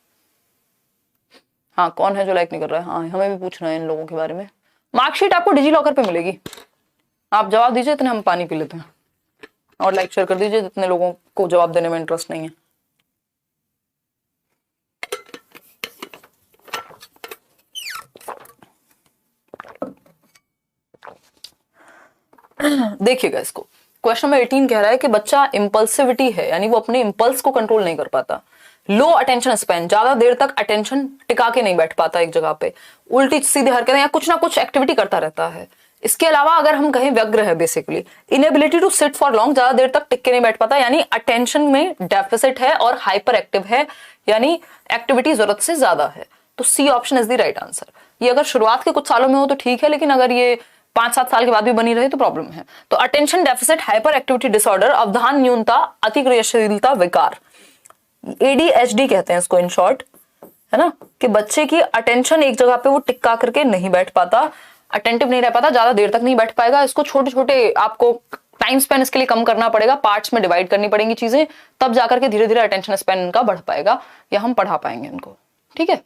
हाँ, कौन है जो लाइक नहीं कर रहा है? हाँ, हमें भी पूछना है इन लोगों के बारे में। मार्कशीट आपको डिजी लॉकर पे मिलेगी, आप जवाब दीजिए, इतने हम पानी पी लेते हैं। और लाइक शेयर कर दीजिए जितने लोगों को जवाब देने में इंटरेस्ट नहीं है। देखिएगा इसको, क्वेश्चन नंबर 18 कह रहा है कि बच्चा इंपल्सिविटी है, यानी वो अपने इंपल्स को कंट्रोल नहीं कर पाता। लो अटेंशन स्पैन, ज्यादा देर तक अटेंशन टिका के नहीं बैठ पाता एक जगह पे, उल्टी सीधी हरकतें या कुछ ना कुछ एक्टिविटी करता रहता है। इसके अलावा अगर हम कहें व्यग्र है, basically inability to sit for long, ज्यादा देर तक टिक के नहीं बैठ पाता, यानी अटेंशन में डेफिसिट है और हाइपर एक्टिव है, यानी एक्टिविटी जरूरत से ज्यादा है। तो C option is the right answer. ये अगर शुरुआत के कुछ सालों में हो तो ठीक है, लेकिन अगर ये 5-7 साल के बाद भी बनी रहे तो प्रॉब्लम है। तो attention deficit hyper activity disorder, अवधान न्यूनता, अतिक्रियाशीलता विकार, ADHD कहते हैं इसको इन शॉर्ट, है ना, कि बच्चे की अटेंशन एक जगह पे वो टिक्का करके नहीं बैठ पाता, अटेंटिव नहीं रह पाता, ज्यादा देर तक नहीं बैठ पाएगा। इसको छोटे छोटे आपको टाइम स्पेन इसके लिए कम करना पड़ेगा, पार्ट्स में डिवाइड करनी पड़ेंगी चीजें, तब जाकर के धीरे धीरे अटेंशन स्पेन इनका बढ़ पाएगा या हम पढ़ा पाएंगे इनको। ठीक है।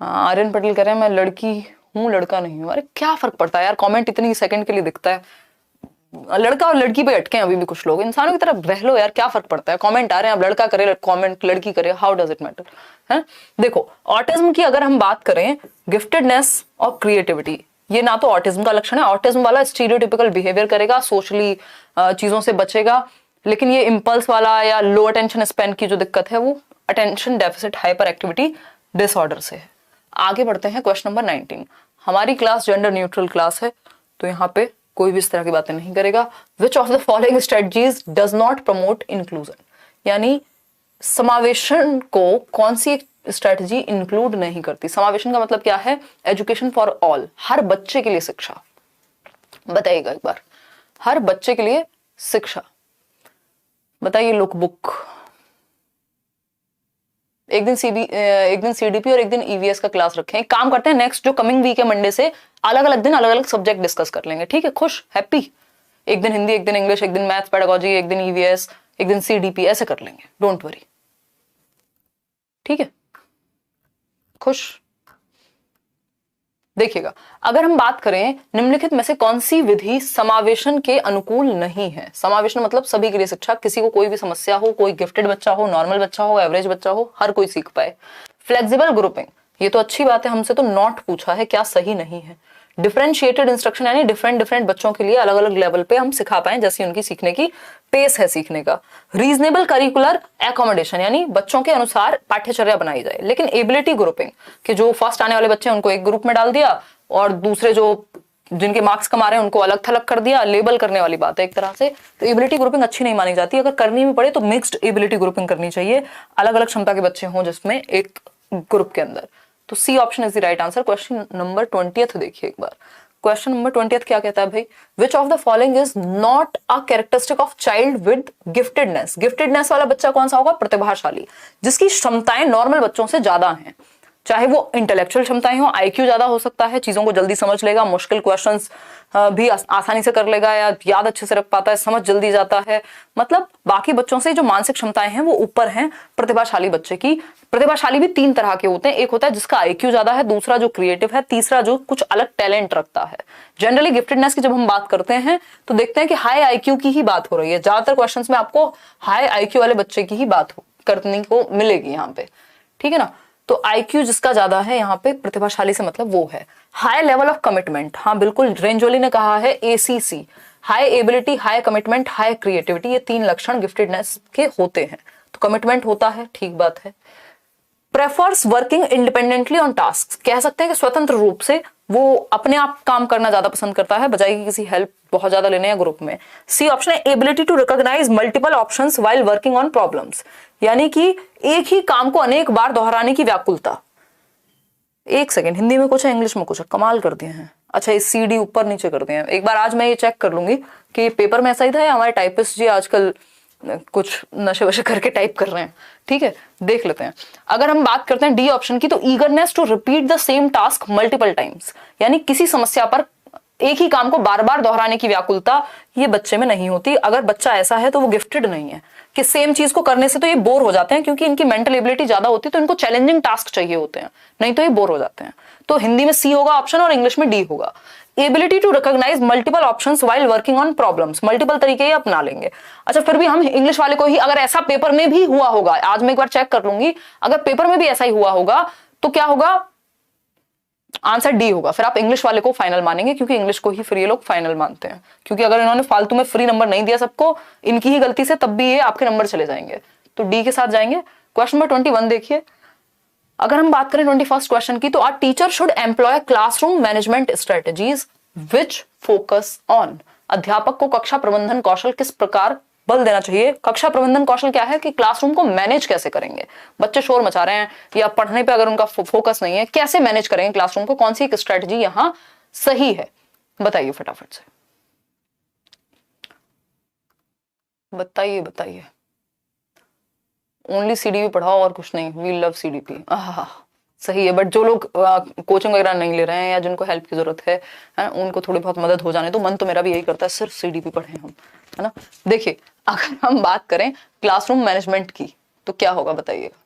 आर्यन पटेल कह रहे हैं मैं लड़की हूं लड़का नहीं हूं। अरे क्या फर्क पड़ता है यार, कमेंट इतनी सेकंड के लिए दिखता है, लड़का और लड़की पे अटके हैं अभी भी कुछ लोग। इंसानों की तरह रह लो यार, क्या फर्क पड़ता है, कमेंट आ रहे हैं, अब लड़का करे कमेंट, लड़की करे, हाउ डज इट मैटर, है। देखो ऑटिज्म की अगर हम बात करें, गिफ्टेडनेस और क्रिएटिविटी, ये ना तो ऑटिज्म का लक्षण है, ऑटिज्म वाला स्टीरियोटिपिकल बिहेवियर करेगा, सोशली चीजों से बचेगा, लेकिन ये इंपल्स वाला या लो अटेंशन स्पैन की जो दिक्कत है वो attention deficit hyper activity disorder से है। आगे बढ़ते हैं, क्वेश्चन नंबर 19। हमारी क्लास जेंडर न्यूट्रल क्लास है, तो यहाँ पे कोई भी इस तरह की बातें नहीं करेगा। विच of the following strategies does not promote inclusion, यानी समावेशन को कौन सी स्ट्रेटजी इंक्लूड नहीं करती। समावेशन का मतलब क्या है? एजुकेशन फॉर ऑल, हर बच्चे के लिए शिक्षा। बताइएगा एक बार, हर बच्चे के लिए शिक्षा। बताइए लुक बुक, एक दिन CDP और एक दिन EVS का क्लास रखें। एक काम करते हैं, नेक्स्ट जो कमिंग वीक है मंडे से अलग अलग दिन अलग अलग सब्जेक्ट डिस्कस कर लेंगे। ठीक है, खुश, हैप्पी। एक दिन हिंदी, एक दिन इंग्लिश, एक दिन मैथ्स पेडागोजी, एक दिन EVS, एक दिन CDP, ऐसे कर लेंगे, डोंट वरी। ठीक है, खुश। देखिएगा, अगर हम बात करें निम्नलिखित में से कौन सी विधि समावेशन के अनुकूल नहीं है। समावेशन मतलब सभी के लिए शिक्षा, किसी को कोई भी समस्या हो, कोई गिफ्टेड बच्चा हो, नॉर्मल बच्चा हो, एवरेज बच्चा हो, हर कोई सीख पाए। फ्लेक्सिबल ग्रुपिंग, ये तो अच्छी बात है, हमसे तो नॉट पूछा है, क्या सही नहीं है। डिफरेंशिएटेड इंस्ट्रक्शन, यानी डिफरेंट बच्चों के लिए अलग अलग लेवल पे हम सिखा पाए, जैसी उनकी सीखने की पेस है सीखने का। रीजनेबल करिकुलर एकोमोडेशन, यानी बच्चों के अनुसार पाठ्यचर्या बनाई जाए। लेकिन एबिलिटी ग्रुपिंग, कि जो फर्स्ट आने वाले बच्चे हैं उनको एक ग्रुप में डाल दिया और दूसरे जो जिनके मार्क्स कम आ रहे हैं उनको अलग थलग कर दिया, लेबल करने वाली बात है एक तरह से। तो एबिलिटी ग्रुपिंग अच्छी नहीं मानी जाती, अगर करनी भी पड़े तो मिक्स्ड एबिलिटी ग्रुपिंग करनी चाहिए, अलग अलग क्षमता के बच्चे हों जिसमें एक ग्रुप के अंदर। तो C option is the right answer. Question number 20 देखिए एक बार। क्वेश्चन नंबर 20 क्या कहता है भाई? विच of the following is not a characteristic of child with giftedness. Giftedness वाला बच्चा कौन सा होगा? प्रतिभाशाली, जिसकी क्षमताएं नॉर्मल बच्चों से ज्यादा हैं, चाहे वो इंटेलेक्चुअल क्षमताएं हो, IQ ज्यादा हो सकता है, चीजों को जल्दी समझ लेगा, मुश्किल क्वेश्चंस भी आसानी से कर लेगा या याद अच्छे से रख पाता है, समझ जल्दी जाता है, मतलब बाकी बच्चों से जो मानसिक क्षमताएं हैं वो ऊपर हैं प्रतिभाशाली बच्चे की। प्रतिभाशाली भी 3 तरह के होते हैं, एक होता है जिसका IQ ज्यादा है, दूसरा जो क्रिएटिव है, तीसरा जो कुछ अलग टैलेंट रखता है। जनरली गिफ्टेडनेस की जब हम बात करते हैं तो देखते हैं कि हाई IQ की ही बात हो रही है, ज्यादातर क्वेश्चंस में आपको हाई IQ वाले बच्चे की ही बात करने को मिलेगी यहाँ पे, ठीक है ना। तो IQ जिसका ज्यादा है यहाँ पे प्रतिभाशाली से मतलब वो है। हाई लेवल ऑफ कमिटमेंट, हाँ बिल्कुल, रेंजोली ने कहा है ACC, high ability, high commitment, high creativity, ये 3 लक्षण गिफ्टेडनेस के होते हैं। तो कमिटमेंट होता है, ठीक बात है। Prefers working independently on task, कह सकते हैं कि स्वतंत्र रूप से वो अपने आप काम करना ज्यादा पसंद करता है, बजाय कि किसी हेल्प बहुत ज्यादा लेने या ग्रुप में। सी ऑप्शन है ability to recognise multiple options while working on problems, यानी कि एक ही काम को अनेक बार दोहराने की व्याकुलता। एक सेकेंड, हिंदी में कुछ है, इंग्लिश में कुछ है, कमाल कर दिए हैं। अच्छा, ये CD ऊपर नीचे कर दिए हैं। एक बार आज मैं ये चेक कर लूंगी कि पेपर में ऐसा ही था या हमारे टाइपिस्ट जी आजकल कुछ नशे वशे करके टाइप कर रहे हैं। ठीक है, देख लेते हैं। अगर हम बात करते हैं डी ऑप्शन की, तो eagerness to repeat the same task multiple times, यानी किसी समस्या पर एक ही काम को बार बार दोहराने की व्याकुलता ये बच्चे में नहीं होती। अगर बच्चा ऐसा है तो वो गिफ्टेड नहीं है। कि सेम चीज को करने से तो ये बोर हो जाते हैं, क्योंकि इनकी मेंटल एबिलिटी ज्यादा होती है तो इनको चैलेंजिंग टास्क चाहिए होते हैं, नहीं तो ये बोर हो जाते हैं। तो हिंदी में सी होगा ऑप्शन और इंग्लिश में डी होगा। Ability to recognise multiple options while working on problems, multiple तरीके ही अपना लेंगे। अच्छा, फिर भी हम इंग्लिश वाले को ही, अगर ऐसा पेपर में भी हुआ होगा, आज मैं एक बार चेक कर लूंगी, अगर पेपर में भी ऐसा ही हुआ होगा तो क्या होगा, आंसर डी होगा। फिर आप इंग्लिश वाले को फाइनल मानेंगे, क्योंकि इंग्लिश को ही फिर ये लोग फाइनल मानते हैं, क्योंकि अगर इन्होंने फालतू में फ्री नंबर नहीं दिया सबको, इनकी ही गलती से, तब भी ये आपके नंबर चले जाएंगे। तो डी के साथ जाएंगे। क्वेश्चन नंबर 21 देखिए, अगर हम बात करें 21st क्वेश्चन की, तो our teacher should employ classroom management strategies which focus on, अध्यापक को कक्षा प्रबंधन कौशल किस प्रकार बल देना चाहिए। कक्षा प्रबंधन कौशल क्या है कि क्लासरूम को मैनेज कैसे करेंगे, बच्चे शोर मचा रहे हैं या पढ़ने पे अगर उनका फोकस नहीं है, कैसे मैनेज करेंगे क्लासरूम को, कौन सी एक स्ट्रेटजी यहां सही है, बताइए फटाफट से, बताइए बताइए। ओनली सीडीपी पढ़ाओ और कुछ नहीं, वी लव सीडीपी, सही है। बट जो लोग कोचिंग वगैरह नहीं ले रहे हैं या जिनको हेल्प की जरूरत है, उनको थोड़ी बहुत मदद हो जाने तो मन तो मेरा भी यही करता है सिर्फ सीडीपी पढ़े हम, है ना। देखिए, अगर हम बात करें क्लासरूम मैनेजमेंट की तो क्या होगा बताइएगा।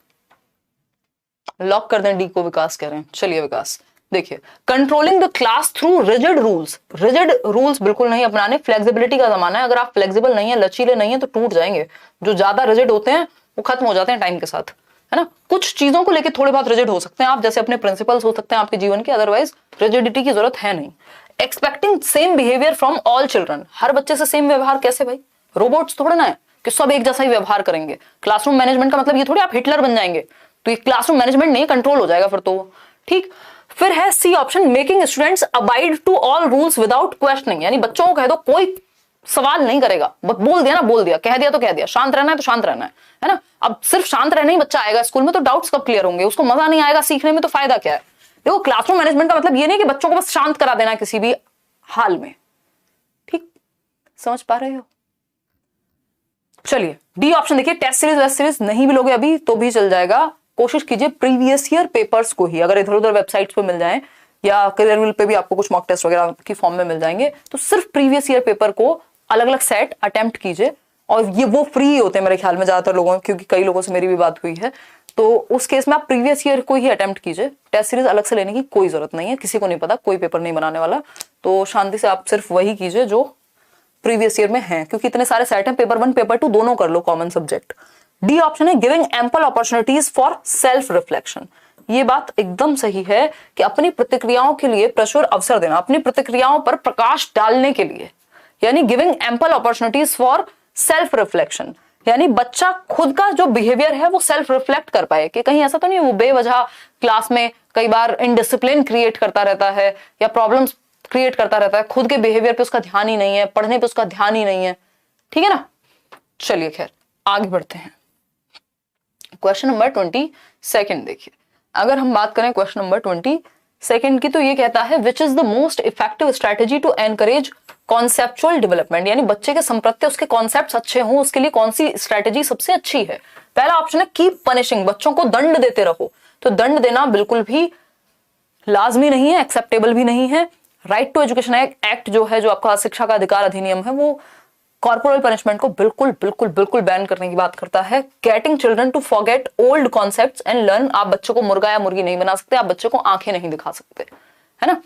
लॉक कर दें डी को, विकास कह रहे हैं। चलिए विकास, देखिए, controlling the class through rigid rules, rigid rules बिल्कुल नहीं अपनाने, फ्लेक्सिबिलिटी का जमाना है, अगर आप फ्लेक्सिबल नहीं है, लचीले नहीं है तो टूट जाएंगे। जो ज्यादा रिजिड होते हैं वो खत्म हो जाते हैं टाइम के साथ, है ना। कुछ चीजों को लेके थोड़े बहुत रिजिड हो सकते हैं आप, जैसे अपने प्रिंसिपल्स हो सकते हैं आपके जीवन के, अदरवाइज रिजिडिटी की जरूरत है नहीं। Expecting same behaviour from all children, हर बच्चे से सेम व्यवहार कैसे भाई, रोबोट्स थोड़ा ना है कि सब एक जैसा ही व्यवहार करेंगे। क्लासरूम मैनेजमेंट का मतलब ये थोड़ी आप हिटलर बन जाएंगे, तो ये क्लासरूम मैनेजमेंट नहीं, कंट्रोल हो जाएगा फिर तो, ठीक। फिर है C option, making students abide to all rules without questioning, यानी बच्चों को कह दो कोई सवाल नहीं करेगा, बोल दिया ना बोल दिया, कह दिया तो कह दिया, शांत रहना है तो शांत रहना है ना। अब सिर्फ शांत रहने ही बच्चा आएगा स्कूल में तो डाउट्स कब क्लियर होंगे, उसको मजा नहीं आएगा सीखने में, तो फायदा क्या है। देखो, क्लासरूम मैनेजमेंट का मतलब ये नहीं कि बच्चों को बस शांत करा देना किसी भी हाल में, ठीक, समझ पा रहे हो। चलिए डी ऑप्शन देखिए, टेस्ट सीरीज वेस्ट सीरीज नहीं भी लोगे अभी तो भी चल जाएगा, कोशिश कीजिए प्रीवियस ईयर पेपर्स को ही, अगर इधर उधर वेबसाइट्स पे मिल जाए या करियर विल पे भी आपको कुछ मॉक टेस्ट वगैरह की फॉर्म में मिल जाएंगे, तो सिर्फ प्रीवियस ईयर पेपर को अलग अलग सेट अटेम्प्ट कीजिए, और ये वो फ्री होते हैं मेरे ख्याल में ज्यादातर लोगों, क्योंकि कई लोगों से मेरी भी बात हुई है, तो उस केस में आप प्रीवियस ईयर को ही अटेम्प्ट कीजिए, टेस्ट सीरीज अलग से लेने की कोई जरूरत नहीं है, किसी को नहीं पता, कोई पेपर नहीं बनाने वाला, तो शांति से आप सिर्फ वही कीजिए जो प्रीवियस ईयर में है, क्योंकि इतने सारे सेट हैं, पेपर 1 पेपर 2 दोनों कर लो कॉमन सब्जेक्ट। डी ऑप्शन है, giving ample opportunities for self reflection, ये बात एकदम सही है कि अपनी प्रतिक्रियाओं के लिए प्रचुर अवसर देना, अपनी प्रतिक्रियाओं पर प्रकाश डालने के लिए, यानी giving ample opportunities for self reflection, यानी बच्चा खुद का जो बिहेवियर है वो सेल्फ रिफ्लेक्ट कर पाए, कि कहीं ऐसा तो नहीं वो बेवजह क्लास में कई बार इनडिसिप्लिन क्रिएट करता रहता है या प्रॉब्लम्स क्रिएट करता रहता है, खुद के बिहेवियर पे उसका ध्यान ही नहीं है, पढ़ने पे उसका ध्यान ही नहीं है, ठीक है ना। चलिए खैर आगे बढ़ते हैं। क्वेश्चन नंबर 22 देखिए, अगर हम बात करें क्वेश्चन नंबर 22 की, तो ये कहता है which is the most effective strategy to encourage conceptual development, यानी बच्चे के संप्रत्य उसके कॉन्सेप्ट्स अच्छे हों, उसके लिए कौन सी स्ट्रेटेजी सबसे अच्छी है। पहला ऑप्शन है कीप पनिशिंग, बच्चों को दंड देते रहो, तो दंड देना बिल्कुल भी लाजमी नहीं है, एक्सेप्टेबल भी नहीं है। राइट टू एजुकेशन एक्ट जो है, जो आपका शिक्षा का अधिकार अधिनियम है, वो कॉर्पोरल पनिशमेंट को बिल्कुल बिल्कुल बिल्कुल बैन करने की बात करता है। Getting children to forget old concepts and learn, आप बच्चों को मुर्गा या मुर्गी नहीं बना सकते, आप बच्चों को आंखें नहीं दिखा सकते, है ना।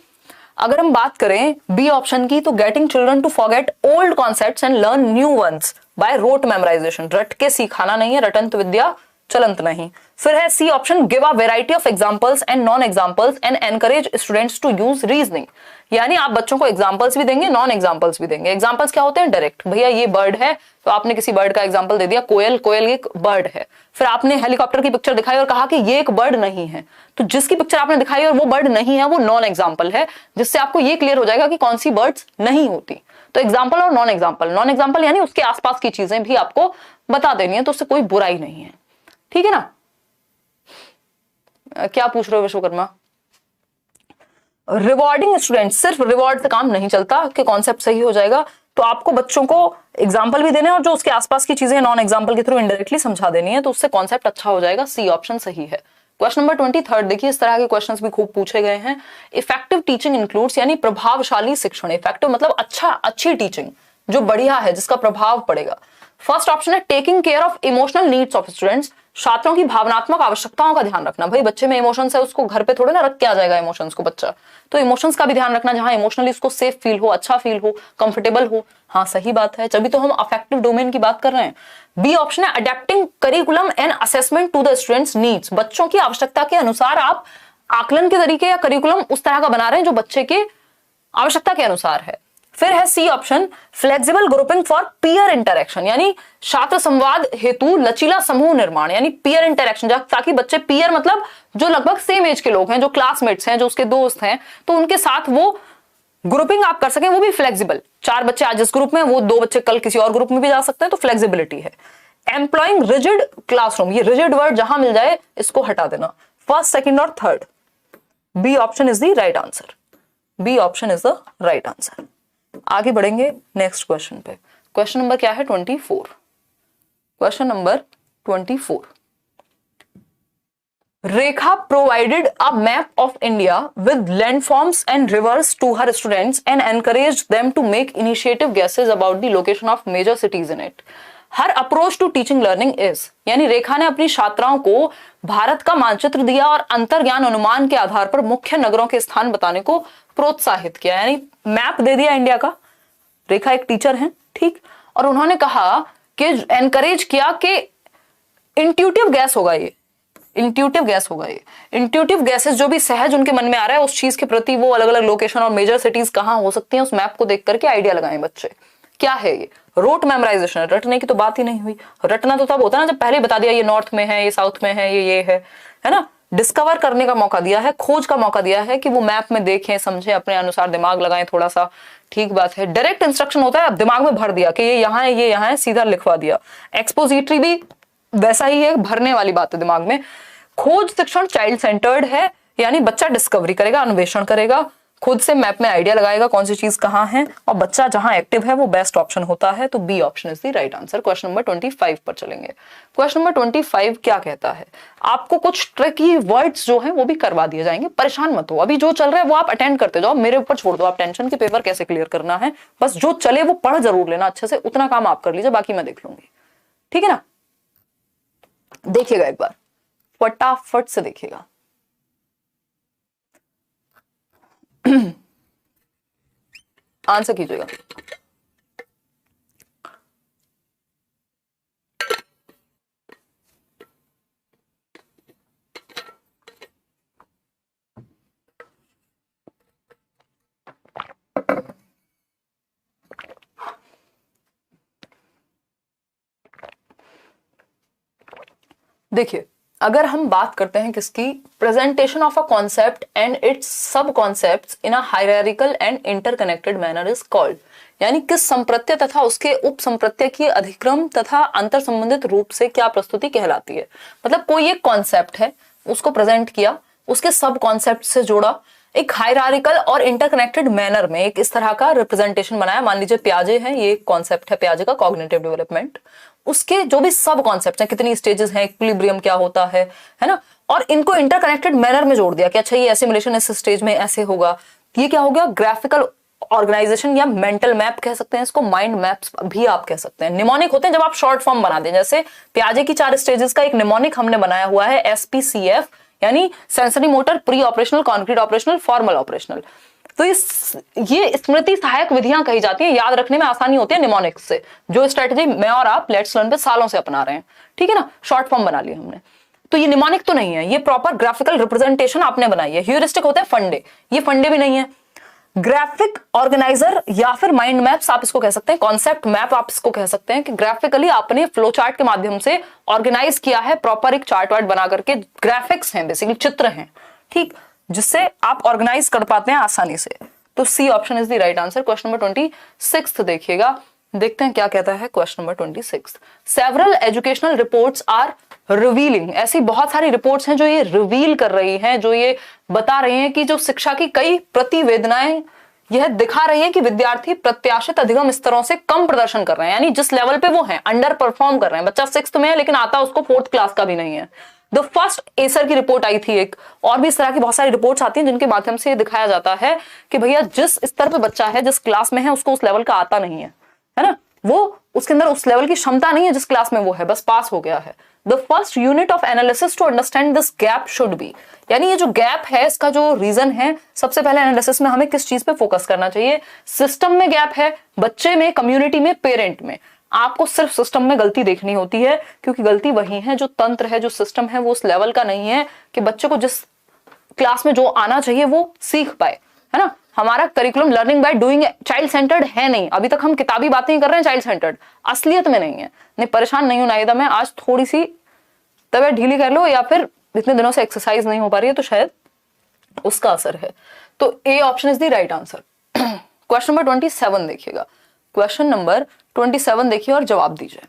अगर हम बात करें बी ऑप्शन की, तो getting children to forget old concepts and learn new ones by rote memorisation, रट के सिखाना नहीं है, रटंत विद्या चलंत नहीं। फिर है C option, give a variety of examples and non examples and encourage students to use reasoning, यानी आप बच्चों को एग्जांपल्स भी देंगे, नॉन एग्जांपल्स भी देंगे। एग्जांपल्स क्या होते हैं, डायरेक्ट, भैया ये बर्ड है तो आपने किसी बर्ड का एग्जांपल दे दिया, कोयल, कोयल एक बर्ड है, फिर आपने हेलीकॉप्टर की पिक्चर दिखाई और कहा कि ये एक बर्ड नहीं है, तो जिसकी पिक्चर आपने दिखाई और वो बर्ड नहीं है वो नॉन एग्जांपल है, जिससे आपको ये क्लियर हो जाएगा कि कौन सी बर्ड्स नहीं होती। तो एग्जाम्पल और नॉन एग्जाम्पल, नॉन एग्जाम्पल यानी उसके आसपास की चीजें भी आपको बता देनी है, तो उससे कोई बुराई नहीं है, ठीक है ना। क्या पूछ रहे हो विश्वकर्मा। रिवॉर्डिंग स्टूडेंट, सिर्फ रिवॉर्ड से काम नहीं चलता कि कॉन्सेप्ट सही हो जाएगा, तो आपको बच्चों को एग्जाम्पल भी देने और जो उसके आसपास की चीजें नॉन एग्जाम्पल के थ्रू इनडायरेक्टली समझा देनी है, तो उससे कॉन्सेप्ट अच्छा हो जाएगा। सी ऑप्शन सही है। क्वेश्चन नंबर 23 देखिए, इस तरह के क्वेश्चंस भी खूब पूछे गए हैं। इफेक्टिव टीचिंग इंक्लूड्स, यानी प्रभावशाली शिक्षण, इफेक्टिव मतलब अच्छा, अच्छी टीचिंग, जो बढ़िया है, जिसका प्रभाव पड़ेगा। फर्स्ट ऑप्शन है taking care of emotional needs of students, छात्रों की भावनात्मक आवश्यकताओं का ध्यान रखना। भाई बच्चे में इमोशंस है, उसको घर पे थोड़े ना रख के आ जाएगा इमोशंस को बच्चा, तो इमोशंस का भी ध्यान रखना, जहां इमोशनली उसको सेफ फील हो, अच्छा फील हो, कंफर्टेबल हो। हाँ सही बात है, तभी तो हम अफेक्टिव डोमेन की बात कर रहे हैं। बी ऑप्शन है adapting curriculum and assessment to the students needs, बच्चों की आवश्यकता के अनुसार आप आकलन के तरीके या करिकुलम उस तरह का बना रहे हैं जो बच्चे के आवश्यकता के अनुसार है। फिर है C option flexible grouping for peer interaction, यानी छात्र संवाद हेतु लचीला समूह निर्माण, यानी पीयर इंटरेक्शन, ताकि बच्चे पीयर मतलब जो लगभग सेम एज के लोग हैं, जो क्लासमेट्स हैं, जो उसके दोस्त हैं, तो उनके साथ वो ग्रुपिंग आप कर सकें, वो भी फ्लेक्सिबल। 4 बच्चे आज इस ग्रुप में, वो 2 बच्चे कल किसी और ग्रुप में भी जा सकते हैं, तो फ्लेक्सिबिलिटी है। एम्प्लॉइंग रिजिड क्लासरूम, ये रिजिड वर्ड जहां मिल जाए इसको हटा देना, फर्स्ट, सेकंड और third. B option is the right answer, B option is the right answer. आगे बढ़ेंगे नेक्स्ट क्वेश्चन पे। क्वेश्चन नंबर क्या है? 24। Question number 24, Rekha provided a map of India with landforms and rivers to her students and encourage them to make initiative guesses about the location of major cities in it. Her approach to teaching learning is, यानी रेखा ने अपनी छात्राओं को भारत का मानचित्र दिया और अंतर्ज्ञान अनुमान के आधार पर मुख्य नगरों के स्थान बताने को प्रोत्साहित किया, यानी मैप दे दिया इंडिया का। रेखा एक टीचर हैं, ठीक, और उन्होंने कहा कि एनकरेज किया कि इंट्यूटिव गैस होगा ये, इंट्यूटिव गैस होगा ये। इंट्यूटिव गैसेस जो भी सहज उनके मन में आ रहा है उस चीज के प्रति, वो अलग अलग लोकेशन और मेजर सिटीज कहां हो सकती हैं, उस मैप को देख करके आइडिया लगाएं बच्चे। क्या है ये? रोट मेमोराइजेशन, रटने की तो बात ही नहीं हुई। रटना तो तब होता है ना जब पहले बता दिया ये नॉर्थ में है, ये साउथ में है, ये है ना। डिस्कवर करने का मौका दिया है, खोज का मौका दिया है कि वो मैप में देखें, समझें, अपने अनुसार दिमाग लगाएं थोड़ा सा, ठीक बात है। डायरेक्ट इंस्ट्रक्शन होता है, अब दिमाग में भर दिया कि ये यहाँ है, ये यहाँ है, सीधा लिखवा दिया। एक्सपोजिटरी भी वैसा ही है, भरने वाली बात है दिमाग में। खोज शिक्षण चाइल्ड सेंटर्ड है, यानी बच्चा डिस्कवरी करेगा, अन्वेषण करेगा, खुद से मैप में आइडिया लगाएगा कौन सी चीज कहां है, और बच्चा जहां एक्टिव है वो बेस्ट ऑप्शन होता है, तो B option is the right answer. Question number 25 पर चलेंगे। क्वेश्चन नंबर 25 क्या कहता है? आपको कुछ ट्रिकी वर्ड्स जो हैं वो भी करवा दिए जाएंगे, परेशान मत हो, अभी जो चल रहा है वो आप अटेंड करते जाओ, मेरे ऊपर छोड़ दो आप टेंशन के पेपर कैसे क्लियर करना है, बस जो चले वो पढ़ जरूर लेना अच्छे से, उतना काम आप कर लीजिए, बाकी मैं देख लूंगी, ठीक है ना। देखिएगा एक बार, फटाफट से देखिएगा। आंसर कीजिएगा। देखिए, अगर हम बात करते हैं किसकी, presentation of a concept and its sub concepts in a hierarchical and interconnected manner is called, यानी किस संप्रत्यय तथा उसके उप संप्रत्यय की अधिक्रम तथा अंतर संबंधित रूप से क्या प्रस्तुति कहलाती है। मतलब कोई एक कॉन्सेप्ट है, उसको प्रेजेंट किया, उसके सब कॉन्सेप्ट से जोड़ा, एक हायरार्किकल और इंटरकनेक्टेड मैनर में एक इस तरह का रिप्रेजेंटेशन बनाया। मान लीजिए प्याजे है, ये कॉन्सेप्ट है प्याजे का, कॉग्निटिव डेवलपमेंट, उसके जो भी सब कॉन्सेप्ट हैं, कितनी स्टेजेस हैं, इक्विलिब्रियम क्या होता है ना, और इनको इंटरकनेक्टेड मैनर में जोड़ दिया कि अच्छा ये एसिमुलेशन इस स्टेज में ऐसे होगा। ये क्या हो गया? ग्राफिकल ऑर्गेनाइजेशन या मेंटल मैप कह सकते हैं इसको, माइंड मैप्स भी आप कह सकते हैं। निमोनिक होते हैं जब आप शॉर्ट फॉर्म बना दें, जैसे प्याजे की 4 स्टेजेस का एक निमोनिक हमने बनाया हुआ है SPCF, यानी sensory motor, pre operational, concrete operational, formal operational. तो ये स्मृति सहायक विधियां कही जाती हैं, याद रखने में आसानी होती है निमोनिक्स से, जो स्ट्रेटेजी मैं और आप लेट्स लर्न पे सालों से अपना रहे हैं, ठीक है ना। शॉर्ट फॉर्म बना लिया हमने, तो ये निमोनिक तो नहीं है, ये प्रॉपर ग्राफिकल रिप्रेजेंटेशन आपने बनाई है। ह्यूरिस्टिक होते हैं फंडे, ये फंडे भी नहीं है। ग्राफिक ऑर्गेनाइजर या फिर माइंड मैप्स आप इसको कह सकते हैं, कॉन्सेप्ट मैप आप इसको कह सकते हैं कि ग्राफिकली आपने फ्लो चार्ट के माध्यम से ऑर्गेनाइज किया है, प्रॉपर एक चार्ट वार्ट बना करके, ग्राफिक्स हैं बेसिकली, चित्र हैं, ठीक, जिससे आप ऑर्गेनाइज कर पाते हैं आसानी से। तो C option is the right answer. Question number 26 देखिएगा, देखते हैं क्या कहता है question number 26। Several educational reports are revealing, ऐसी बहुत सारी रिपोर्ट्स हैं जो ये रिवील कर रही हैं, जो ये बता रही हैं कि जो शिक्षा की कई प्रतिवेदनाएं यह दिखा रही है कि विद्यार्थी प्रत्याशित अधिगम स्तरों से कम प्रदर्शन कर रहे हैं, यानी जिस लेवल पे वो हैं अंडर परफॉर्म कर रहे हैं। बच्चा 6th में है लेकिन आता उसको 4th क्लास का भी नहीं है। द फर्स्ट एसर की रिपोर्ट आई थी एक, और भी इस तरह की बहुत सारी रिपोर्ट्स आती हैं जिनके माध्यम से ये दिखाया जाता है कि भैया जिस स्तर पे बच्चा है, जिस क्लास में है, उसको उस लेवल का आता नहीं है वो उसके अंदर उस लेवल की क्षमता नहीं है जिस क्लास में वो है, बस पास हो गया है। The first unit of analysis to understand this gap should be, यानी ये जो गैप है इसका जो रीजन है, सबसे पहले एनालिसिस में हमें किस चीज पे फोकस करना चाहिए? सिस्टम में गैप है, बच्चे में, कम्युनिटी में, पेरेंट में। आपको सिर्फ सिस्टम में गलती देखनी होती है, क्योंकि गलती वही है, जो तंत्र है, जो सिस्टम है, वो उस लेवल का नहीं है कि बच्चे को जिस क्लास में जो आना चाहिए वो सीख पाए, है ना। हमारा curriculum learning by doing child centred है नहीं। अभी तक हम किताबी बातें ही कर रहे हैं, चाइल्ड सेंटर्ड असलियत में नहीं है। नहीं, परेशान नहीं हूं नाहिदा मैं, आज थोड़ी सी तबीयत ढीली कर लो, या फिर इतने दिनों से एक्सरसाइज नहीं हो पा रही है, तो शायद उसका असर है। तो A option is the right answer. Question number 27 देखिएगा, क्वेश्चन नंबर 27 देखिए और जवाब दीजिए।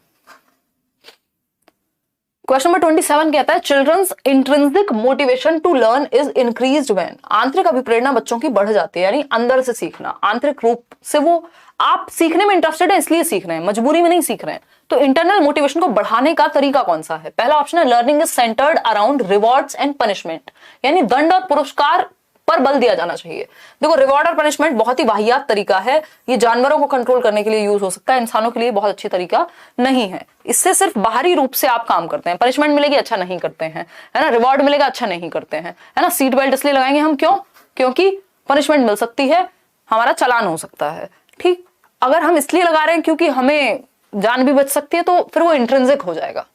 क्वेश्चन नंबर 27 कहता है children's intrinsic motivation to learn is increased when, आंतरिक अभिप्रेरणा बच्चों की बढ़ जाती है, यानी अंदर से सीखना, आंतरिक रूप से वो आप सीखने में इंटरेस्टेड है इसलिए सीख रहे हैं, मजबूरी में नहीं सीख रहे हैं। तो इंटरनल मोटिवेशन को बढ़ाने का तरीका कौन सा है? पहला ऑप्शन है learning is centred around rewards and punishment, यानी दंड और पुरस्कार पर बल दिया जाना चाहिए। देखो, रिवॉर्ड और पनिशमेंट बहुत ही वाहियात तरीका है, ये जानवरों को कंट्रोल करने के लिए यूज हो सकता है, इंसानों के लिए बहुत अच्छी तरीका नहीं है। इससे सिर्फ बाहरी रूप से आप काम करते हैं, पनिशमेंट मिलेगी अच्छा नहीं करते हैं, है ना, रिवॉर्ड मिलेगा अच्छा नहीं करते हैं, है ना। सीट बेल्ट इसलिए लगाएंगे हम, क्यों? क्योंकि पनिशमेंट मिल सकती है, हमारा चालान हो सकता है, ठीक। अगर हम इसलिए लगा रहे हैं क्योंकि हमें जान भी बच सकती है, तो फिर वो इंट्रिंसिक हो जाएगा,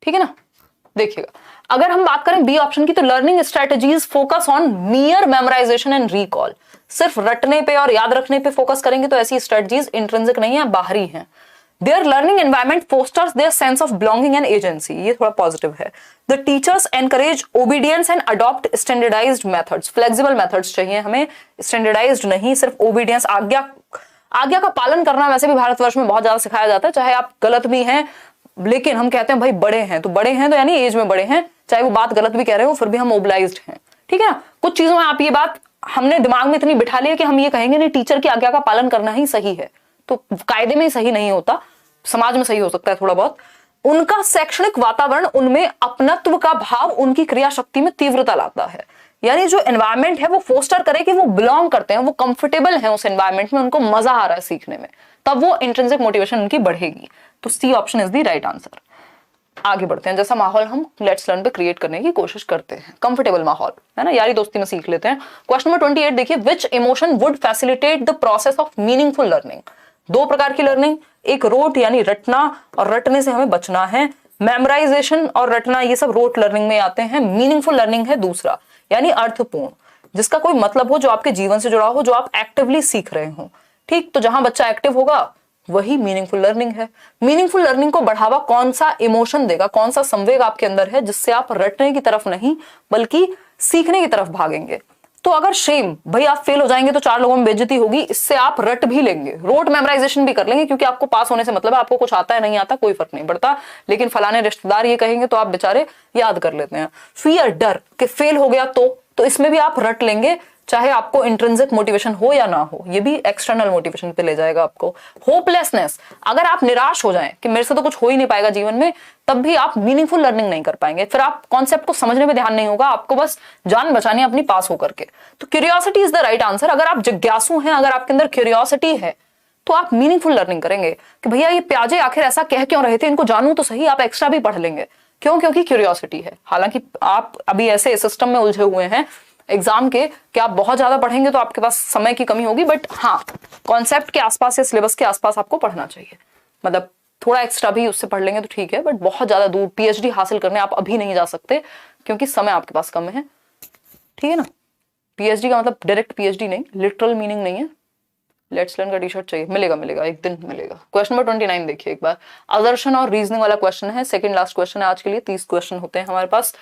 ठीक है ना। देखिएगा, अगर हम बात करें बी ऑप्शन की, तो learning strategies focus on मियर memorisation and recall, सिर्फ रटने पे और याद रखने पे फोकस करेंगे तो ऐसी स्ट्रेटजीज इंट्रिंसिक नहीं है, बाहरी हैं। Their learning environment fosters their sense of belonging and agency, ये थोड़ा पॉजिटिव है। The teachers encourage obedience and adopt standardised methods, flexible methods चाहिए हमें, स्टैंडर्डाइज्ड नहीं, सिर्फ ओबीडियंस, आज्ञा का पालन करना वैसे भी भारतवर्ष में बहुत ज्यादा सिखाया जाता है, चाहे आप गलत भी हैं, लेकिन हम कहते हैं भाई बड़े हैं तो यानी एज में बड़े हैं, चाहे वो बात गलत भी कह रहे हो फिर भी हम मोबिलाइज्ड हैं, ठीक है ना। कुछ चीजों में आप ये बात हमने दिमाग में इतनी बिठा ली है कि हम ये कहेंगे नहीं, टीचर की आज्ञा का पालन करना ही सही है, तो कायदे में सही नहीं होता, समाज में सही हो सकता है थोड़ा बहुत। उनका शैक्षणिक वातावरण उनमें अपनत्व का भाव, उनकी क्रिया शक्ति में तीव्रता लाता है, यानी जो एनवायरमेंट है वो फोस्टर करे कि वो बिलोंग करते हैं, वो कंफर्टेबल हैं उस एनवायरमेंट में, उनको मजा आ रहा है सीखने में, तब वो इंट्रिंसिक मोटिवेशन उनकी बढ़ेगी। तो C option is the right answer. आगे बढ़ते हैं, जैसा माहौल हम लेट्स लर्न पे क्रिएट करने की कोशिश करते हैं, कंफर्टेबल माहौल, है ना, यारी दोस्ती में सीख लेते हैं। क्वेश्चन नंबर 28 देखिए, which emotion would facilitate the process of meaningful learning. दो प्रकार की लर्निंग, एक रोट यानी रटना, और रटने से हमें बचना है। मेमोराइजेशन और रटना ये सब रोट लर्निंग में आते हैं। मीनिंगफुल लर्निंग है दूसरा, यानी अर्थपूर्ण, जिसका कोई मतलब हो, जो आपके जीवन से जुड़ा हो, जो आप एक्टिवली सीख रहे हो, ठीक। तो जहां बच्चा एक्टिव होगा वही मीनिंगफुल लर्निंग है। मीनिंगफुल लर्निंग को बढ़ावा कौन सा इमोशन देगा, कौन सा संवेग आपके अंदर है, जिससे आप रटने की तरफ नहीं बल्कि सीखने की तरफ भागेंगे। तो अगर शेम, भाई आप फेल हो जाएंगे तो 4 लोगों में बेइज्जती होगी, इससे आप रट भी लेंगे, रोट मेमोराइजेशन भी कर लेंगे, क्योंकि आपको पास होने से मतलब है, आपको कुछ आता है नहीं आता कोई फर्क नहीं पड़ता, लेकिन फलाने रिश्तेदार ये कहेंगे तो आप बेचारे याद कर लेते हैं। फियर, डर कि फेल हो गया तो इसमें भी आप रट लेंगे, चाहे आपको इंट्रिंसिक मोटिवेशन हो या ना हो, ये भी एक्सटर्नल मोटिवेशन पे ले जाएगा आपको। होपलेसनेस, अगर आप निराश हो जाएं कि मेरे से तो कुछ हो ही नहीं पाएगा जीवन में, तब भी आप मीनिंगफुल लर्निंग नहीं कर पाएंगे, फिर आप कॉन्सेप्ट को समझने में ध्यान नहीं होगा, आपको बस जान बचानी है अपनी पास होकर के। तो curiosity is the right answer. अगर आप जिज्ञासु हैं, अगर आपके अंदर क्यूरियोसिटी है, तो आप मीनिंगफुल लर्निंग करेंगे कि भैया ये प्याजे आखिर ऐसा कह क्यों रहे थे, इनको जानूं तो सही, आप एक्स्ट्रा भी पढ़ लेंगे। क्यों? क्योंकि क्यूरियोसिटी है। हालांकि आप अभी ऐसे सिस्टम में उलझे हुए हैं एग्जाम के कि आप बहुत ज्यादा पढ़ेंगे तो आपके पास समय की कमी होगी, बट हाँ, कॉन्सेप्ट के आसपास या सिलेबस के आसपास आपको पढ़ना चाहिए। मतलब थोड़ा एक्स्ट्रा भी उससे पढ़ लेंगे तो ठीक है, बट बहुत ज्यादा दूर पीएचडी हासिल करने आप अभी नहीं जा सकते, क्योंकि समय आपके पास कम है, ठीक है ना। पीएचडी का मतलब डायरेक्ट पीएचडी नहीं, लिटरल मीनिंग नहीं है। लेट्स लर्न का टी शर्ट चाहिए, मिलेगा एक दिन मिलेगा। क्वेश्चन नंबर 29 देखिए एक बार, असर्शन और रीजनिंग वाला क्वेश्चन है, सेकंड लास्ट क्वेश्चन है आज के लिए। 30 क्वेश्चन होते हैं हमारे पास।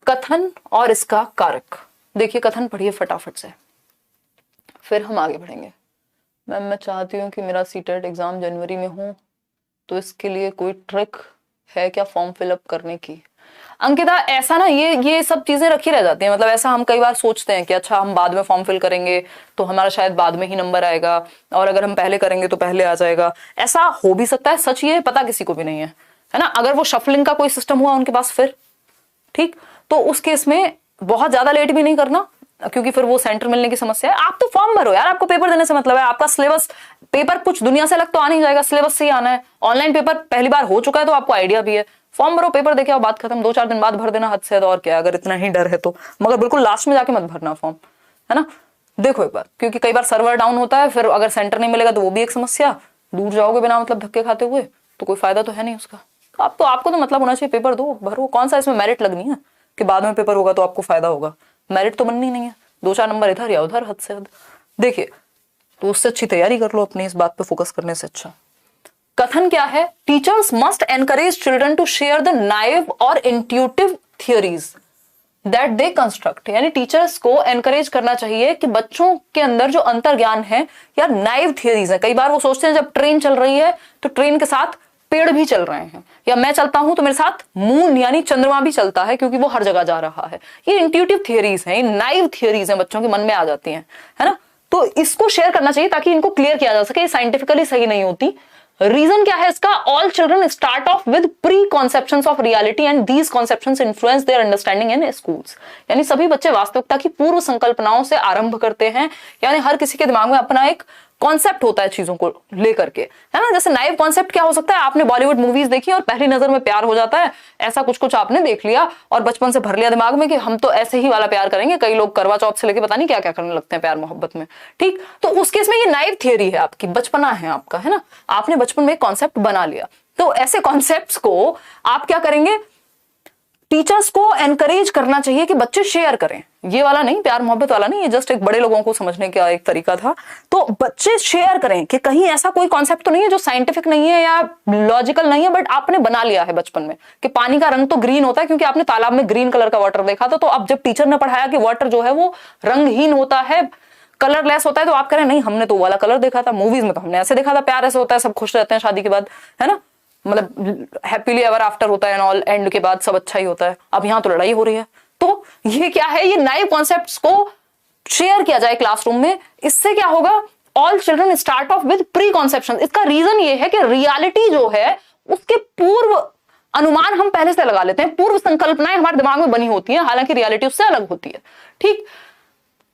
कथन और इसका कारक, देखिए कथन पढ़िए फटाफट से, फिर हम आगे बढ़ेंगे। मैम मैं चाहती हूँ कि मेरा सीटेट एग्जाम जनवरी में हो, तो इसके लिए कोई ट्रिक है क्या फॉर्म फिलअप करने की? अंकिता, ऐसा ना ये सब चीजें रखी रह जाती हैं, मतलब ऐसा हम कई बार सोचते हैं कि अच्छा हम बाद में फॉर्म फिल करेंगे तो हमारा शायद बाद में ही नंबर आएगा, और अगर हम पहले करेंगे तो पहले आ जाएगा। ऐसा हो भी सकता है, सच ये पता किसी को भी नहीं है ना। अगर वो शफलिंग का कोई सिस्टम हुआ उनके पास फिर ठीक, तो उस केस में बहुत ज्यादा लेट भी नहीं करना, क्योंकि फिर वो सेंटर मिलने की समस्या है। आप तो फॉर्म भरो यार, आपको पेपर देने से मतलब है, आपका सिलेबस पेपर कुछ दुनिया से अलग तो आ नहीं जाएगा, सिलेबस से ही आना है। ऑनलाइन पेपर पहली बार हो चुका है तो आपको आइडिया भी है। फॉर्म भरो, पेपर देके आओ, बात खत्म। 2-4 दिन बाद भर देना हद से, और क्या, अगर इतना ही डर है तो। मगर बिल्कुल लास्ट में जाके मत भरना फॉर्म, है ना। देखो एक बार, क्योंकि कई बार सर्वर डाउन होता है, फिर अगर सेंटर नहीं मिलेगा तो वो भी एक समस्या, दूर जाओगे बिना मतलब धक्के खाते हुए, तो कोई फायदा तो है नहीं उसका। आपको तो मतलब होना चाहिए, पेपर दो, भरो। कौन सा इसमें मेरिट लगनी है कि बाद में पेपर होगा तो आपको फायदा होगा? मेरिट तो बननी नहीं है। 2-4 नंबर इधर या उधर, हद से हद। देखिए, तो उससे अच्छी तैयारी कर लो अपनी, इस बात पे फोकस करने से अच्छा। कथन क्या है? Teachers must encourage children to share the naive और intuitive theories that they construct. यानी टीचर्स को एनकरेज करना चाहिए कि बच्चों के अंदर जो अंतर्ज्ञान है या नाइव थियोरीज है, कई बार वो सोचते हैं जब ट्रेन चल रही है तो ट्रेन के साथ पेड़ भी चल रहे हैं, या मैं चलता हूं तो मेरे साथ मून यानी चंद्रमा भी चलता है, क्योंकि वो हर जगह जा रहा है। ये इंट्यूटिव थियोरीज हैं, नाइव थियोरीज हैं, बच्चों के मन में आ जाती हैं, है ना। तो इसको शेयर करना चाहिए ताकि इनको क्लियर किया जा सके, साइंटिफिकली सही नहीं होती। रीजन क्या है इसका? All children start off with preconceptions of reality and these conceptions influence their understanding in schools. यानी सभी बच्चे वास्तविकता की पूर्व संकल्पनाओं से आरंभ करते हैं। यानी हर किसी के दिमाग में अपना एक कॉन्सेप्ट होता है चीजों को लेकर के, है ना। जैसे नाइव कॉन्सेप्ट क्या हो सकता है? आपने बॉलीवुड मूवीज देखी और पहली नजर में प्यार हो जाता है, ऐसा कुछ कुछ आपने देख लिया और बचपन से भर लिया दिमाग में कि हम तो ऐसे ही वाला प्यार करेंगे। कई लोग करवा चौथ से लेके पता नहीं क्या क्या करने लगते हैं प्यार मोहब्बत में, ठीक। तो उस केस में ये नाइव थियरी है आपकी, बचपना है आपका, है ना। आपने बचपन में एक कॉन्सेप्ट बना लिया। तो ऐसे कॉन्सेप्ट्स को आप क्या करेंगे? टीचर्स को एनकरेज करना चाहिए कि बच्चे शेयर करें। ये वाला नहीं, प्यार मोहब्बत वाला नहीं, ये जस्ट एक बड़े लोगों को समझने का एक तरीका था। तो बच्चे शेयर करें कि कहीं ऐसा कोई कॉन्सेप्ट तो नहीं है जो साइंटिफिक नहीं है या लॉजिकल नहीं है, बट आपने बना लिया है बचपन में कि पानी का रंग तो ग्रीन होता है क्योंकि आपने तालाब में ग्रीन कलर का वाटर देखा था। तो अब जब टीचर ने पढ़ाया कि वाटर जो है वो रंगहीन होता है, कलरलेस होता है, तो आप कह रहे हैं नहीं हमने तो वाला कलर देखा था, मूवीज में तो हमने ऐसे देखा था, प्यार ऐसे होता है, सब खुश रहते हैं शादी के बाद, है ना, मतलब हैप्पीली एवर आफ्टर होता है, ऑल एंड के बाद सब अच्छा ही होता है। अब यहाँ तो लड़ाई हो रही है। तो ये क्या है? ये नाइव कॉन्सेप्ट्स को शेयर किया जाए क्लासरूम में। इससे क्या होगा? All children start off with pre conception. इसका रीजन ये है कि रियलिटी जो है उसके पूर्व अनुमान हम पहले से लगा लेते हैं, पूर्व संकल्पनाएं हमारे दिमाग में बनी होती हैं, हालांकि रियलिटी उससे अलग होती है, ठीक।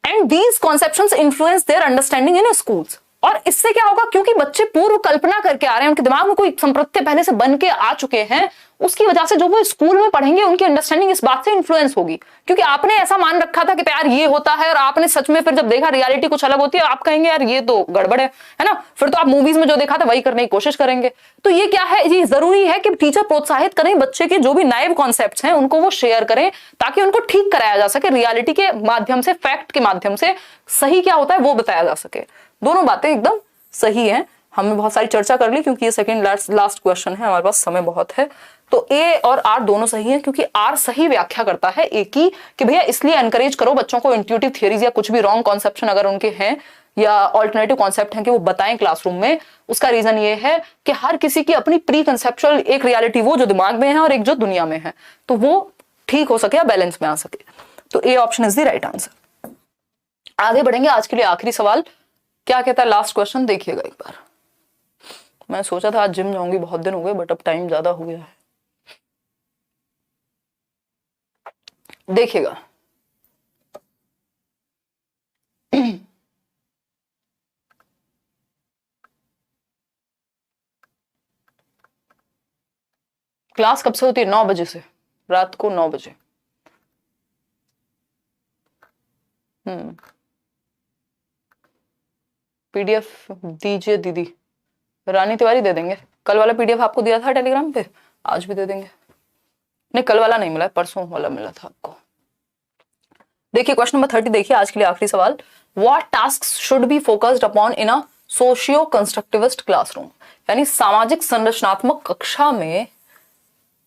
And these conceptions influence their understanding in schools. और इससे क्या होगा? क्योंकि बच्चे पूर्व कल्पना करके आ रहे हैं, उनके दिमाग में कोई संप्रत्य पहले से बन के आ चुके हैं, उसकी वजह से जो वो स्कूल में पढ़ेंगे उनकी अंडरस्टैंडिंग इस बात से इन्फ्लुएंस होगी। क्योंकि आपने ऐसा मान रखा था कि प्यार ये होता है और आपने सच में फिर जब देखा रियलिटी कुछ अलग होती है, आप कहेंगे यार ये तो गड़बड़ है ना। फिर तो आप मूवीज में जो देखा था वही करने की कोशिश करेंगे। तो ये क्या है? ये जरूरी है कि टीचर प्रोत्साहित करें बच्चे के जो भी नाइव कॉन्सेप्ट्स हैं उनको वो शेयर करें, ताकि उनको ठीक कराया जा सके, रियलिटी के माध्यम से, फैक्ट के माध्यम से सही क्या होता है वो बताया जा सके। दोनों बातें एकदम सही है। हमने बहुत सारी चर्चा कर ली क्योंकि ये सेकंड लास्ट क्वेश्चन है, हमारे पास समय बहुत है। तो ए और आर दोनों सही हैं, क्योंकि आर सही व्याख्या करता है ए की कि भैया इसलिए एनकरेज करो बच्चों को इंट्यूटिव थियरीज या कुछ भी रॉन्ग कॉन्सेप्शन अगर उनके हैं या ऑल्टरनेटिव कॉन्सेप्ट हैं कि वो बताएं क्लासरूम में। उसका रीजन ये है कि हर किसी की अपनी प्री कंसेप्चुअल एक रियलिटी वो जो दिमाग में है और एक जो दुनिया में है, तो वो ठीक हो सके या बैलेंस में आ सके। तो A option is the right answer. आगे बढ़ेंगे। आज के लिए आखिरी सवाल क्या कहता है, लास्ट क्वेश्चन देखिएगा एक बार। मैं सोचा था आज जिम जाऊंगी, बहुत दिन हो गए, बट अब टाइम ज्यादा हो गया है। देखिएगा, क्लास कब से होती है? 9 बजे से, रात को 9 बजे। पीडीएफ दीजिए दीदी। रानी तिवारी दे देंगे। कल वाला पीडीएफ आपको दिया था टेलीग्राम पे, आज भी दे देंगे। नहीं, कल वाला नहीं मिला, परसों वाला मिला था आपको। देखिए क्वेश्चन नंबर 30 देखिए, आज के लिए आखिरी सवाल। What tasks should be focused upon in a socio constructivist classroom. यानी सामाजिक संरचनात्मक कक्षा में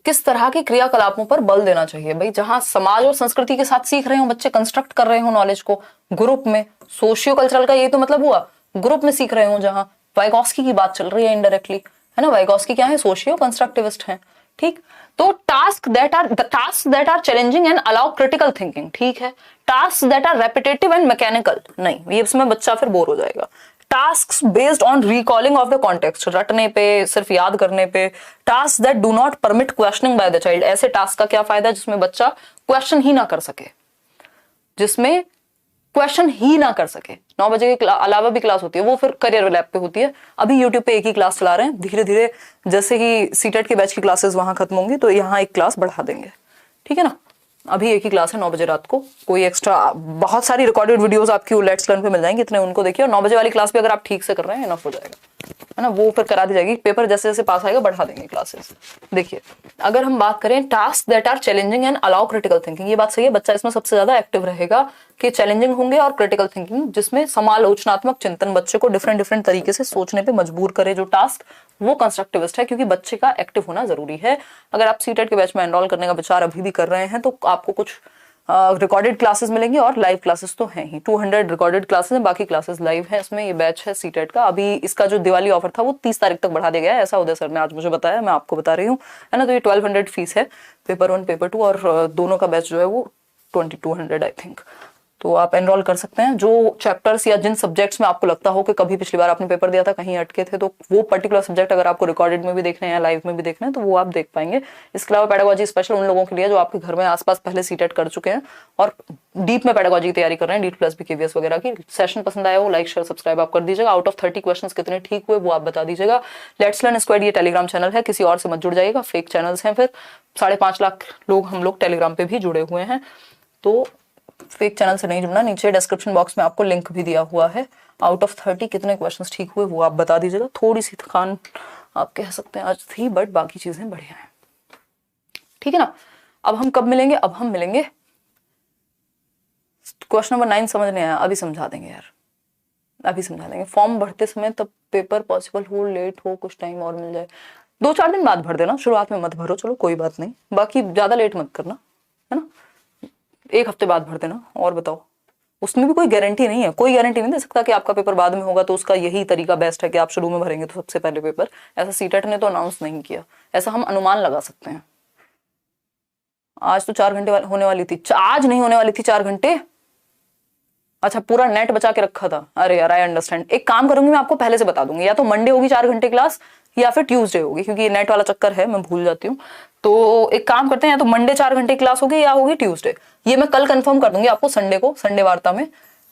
किस तरह के क्रियाकलापों पर बल देना चाहिए। भाई जहां समाज और संस्कृति के साथ सीख रहे हो बच्चे, कंस्ट्रक्ट कर रहे हो नॉलेज को ग्रुप में, सोशियो कल्चरल का ये तो मतलब हुआ ग्रुप में सीख रहे हो, जहां वाइगॉस्की की बात चल रही है इनडायरेक्टली, है ना। वाइगॉस्की क्या है? सोशियो कंस्ट्रक्टिविस्ट है, ठीक। तो task that are challenging and allow critical thinking, ठीक है। Task that are repetitive and mechanical, नहीं, ये इसमें बच्चा फिर बोर हो जाएगा। Task based on recalling of the context, रटने पे, सिर्फ याद करने पे। Task that do not permit questioning by the child, ऐसे टास्क का क्या फायदा जिसमें बच्चा क्वेश्चन ही ना कर सके, जिसमें क्वेश्चन ही ना कर सके। 9 बजे के अलावा भी क्लास होती है, वो फिर करियर लैब पे होती है। अभी यूट्यूब पे एक ही क्लास चला रहे हैं, धीरे धीरे जैसे ही सीटेट के बैच की क्लासेस वहां खत्म होंगी तो यहाँ एक क्लास बढ़ा देंगे, ठीक है ना। अभी एक ही क्लास है 9 बजे रात को, कोई एक्स्ट्रा बहुत सारी रिकॉर्डेड वीडियोस आपकी लेट्स लर्न पे मिल जाएंगी, इतने उनको देखिए। और 9 बजे वाली क्लास भी अगर आप ठीक से कर रहे हैं इनफ हो जाएगा, है ना, वो फिर करा दी जाएगी। पेपर जैसे जैसे पास आएगा बढ़ा देंगे क्लासेस। देखिए अगर हम बात करें task that are challenging and allow critical thinking, ये बात सही है, बच्चा इसमें सबसे ज्यादा एक्टिव रहेगा कि चैलेंजिंग होंगे और क्रिटिकल थिंकिंग, जिसमें समालोचनात्मक चिंतन, बच्चे को डिफरेंट डिफरेंट तरीके से सोचने पे मजबूर करे जो टास्क, वो कंस्ट्रक्टिविस्ट है, क्योंकि बच्चे का एक्टिव होना जरूरी है। अगर आप सीटेट के बैच में एनरोल करने का विचार अभी भी कर रहे हैं तो आपको कुछ रिकॉर्डेड क्लासेस मिलेंगी और लाइव क्लासेस तो हैं ही। 200 रिकॉर्डेड क्लासेस हैं, बाकी क्लासेस लाइव हैं। इसमें ये बैच है सीटेट का। अभी इसका जो दिवाली ऑफर था वो 30 तारीख तक बढ़ा दिया गया है, ऐसा उदय सर ने आज मुझे बताया, मैं आपको बता रही हूँ, है ना। तो ये 1200 फीस है, पेपर 1 पेपर 2, और दोनों का बैच जो है वो 2200 आई थिंक। तो आप एनरोल कर सकते हैं। जो चैप्टर्स या जिन सब्जेक्ट्स में आपको लगता हो कि कभी पिछली बार आपने पेपर दिया था कहीं अटके थे, तो वो पर्टिकुलर सब्जेक्ट अगर आपको रिकॉर्डेड में भी देखने हैं या लाइव में भी देखने हैं तो वो आप देख पाएंगे। इसके अलावा पेडागोजी स्पेशल उन लोगों के लिए जो आपके घर में आसपास पहले सीटेट कर चुके हैं और डीप में पेडागोजी की तैयारी कर रहे हैं, डीट प्लस बीकेवीएस वगैरह की। सेशन पसंद आया हो लाइक शेयर सब्सक्राइब आप कर दीजिएगा। आउट ऑफ 30 क्वेश्चंस कितने ठीक हुए वो आप बता दीजिएगा। लेट्स लर्न स्क्वाड ये टेलीग्राम चैनल है, किसी और से मत जुड़ जाइएगा, फेक चैनल्स हैं। फिर 5.5 लाख लोग हम लोग टेलीग्राम पे भी जुड़े हुए हैं, तो फेक चैनल से नहीं जुड़ना। नीचे डिस्क्रिप्शन बॉक्स में आपको लिंक भी दिया हुआ है। आउट ऑफ 30 कितने क्वेश्चंस ठीक हुए वो आप बता दीजिएगा। थोड़ी सी थकान आप कह सकते हैं आज थी, बट बाकी चीजें बढ़िया हैं, ठीक है ना। अब हम कब मिलेंगे? अब हम मिलेंगे, क्वेश्चन नंबर 9 समझ नहीं आया, अभी समझा देंगे यार, अभी समझा देंगे। फॉर्म भरते समय तब पेपर पॉसिबल हो, लेट हो, कुछ टाइम और मिल जाए, 2-4 दिन बाद भर देना, शुरुआत में मत भरो, चलो कोई बात नहीं, बाकी ज्यादा लेट मत करना, है ना, 1 हफ्ते बाद भर देना। और बताओ, उसमें भी कोई गारंटी नहीं है, कोई गारंटी नहीं दे सकता कि आपका पेपर बाद में होगा तो उसका यही तरीका बेस्ट है कि आप शुरू में भरेंगे तो सबसे पहले पेपर। ऐसा सीटेट ने तो अनाउंस नहीं किया, ऐसा हम अनुमान लगा सकते हैं। आज तो 4 घंटे होने वाली थी, आज नहीं होने वाली थी 4 घंटे। अच्छा, पूरा नेट बचा के रखा था। अरे यार आई अंडरस्टैंड। एक काम करूंगी, मैं आपको पहले से बता दूंगी, या तो मंडे होगी 4 घंटे क्लास या फिर ट्यूसडे होगी, क्योंकि ये नेट वाला चक्कर है, मैं भूल जाती हूँ। तो एक काम करते हैं, या तो मंडे 4 घंटे क्लास होगी या होगी ट्यूसडे। ये मैं कल कंफर्म कर दूंगी आपको, संडे को, संडे वार्ता में।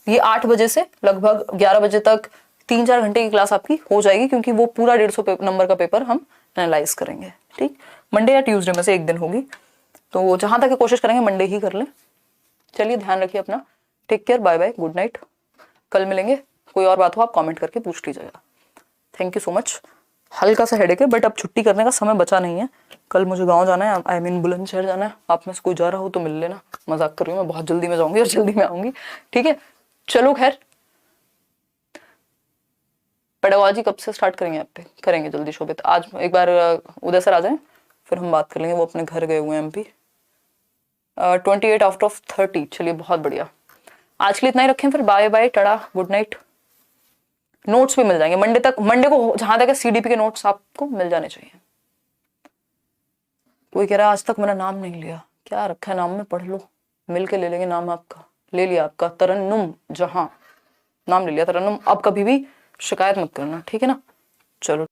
ये 8 बजे से लगभग 11 बजे तक 3-4 घंटे की क्लास आपकी हो जाएगी, क्योंकि वो पूरा 150 नंबर का पेपर हम एनालाइज करेंगे, ठीक। मंडे या ट्यूसडे में से एक दिन होगी, तो जहां तक कोशिश करेंगे मंडे ही कर लें। चलिए, ध्यान रखिए अपना, take care, bye bye, good night, कल मिलेंगे। कोई और बात हो आप कमेंट करके पूछ लीजिएगा। Thank you so much. हल्का सा हेडेक है, बट अब छुट्टी करने का समय बचा नहीं है। कल मुझे गांव जाना है, आई मीन बुलंदशहर जाना है। आप में से कोई जा रहा हो तो मिल लेना, मजाक कर रही हूँ, मैं बहुत जल्दी में जाऊंगी और जल्दी में आऊंगी, ठीक है। चलो खैर, पेडागोजी कब से स्टार्ट करेंगे? आप पे करेंगे जल्दी शोभित। आज एक बार उदय सर आ जाए, फिर हम बात कर लेंगे, वो अपने घर गए हुए हैं एमपी। 28 आउट ऑफ 30, चलिए बहुत बढ़िया। आज के लिए इतना ही रखें, फिर bye bye, tata, good night. Notes भी मिल जाएंगे मंडे तक, मंडे को जहां तक सीडीपी के नोट्स आपको मिल जाने चाहिए। कोई कह रहा है आज तक मेरा नाम नहीं लिया, क्या रखा है नाम में, पढ़ लो, मिल के ले लेंगे नाम आपका। ले लिया आपका, तरन्नुम जहां, नाम ले लिया तरन्नुम। अब कभी भी शिकायत मत करना, ठीक है ना। चलो।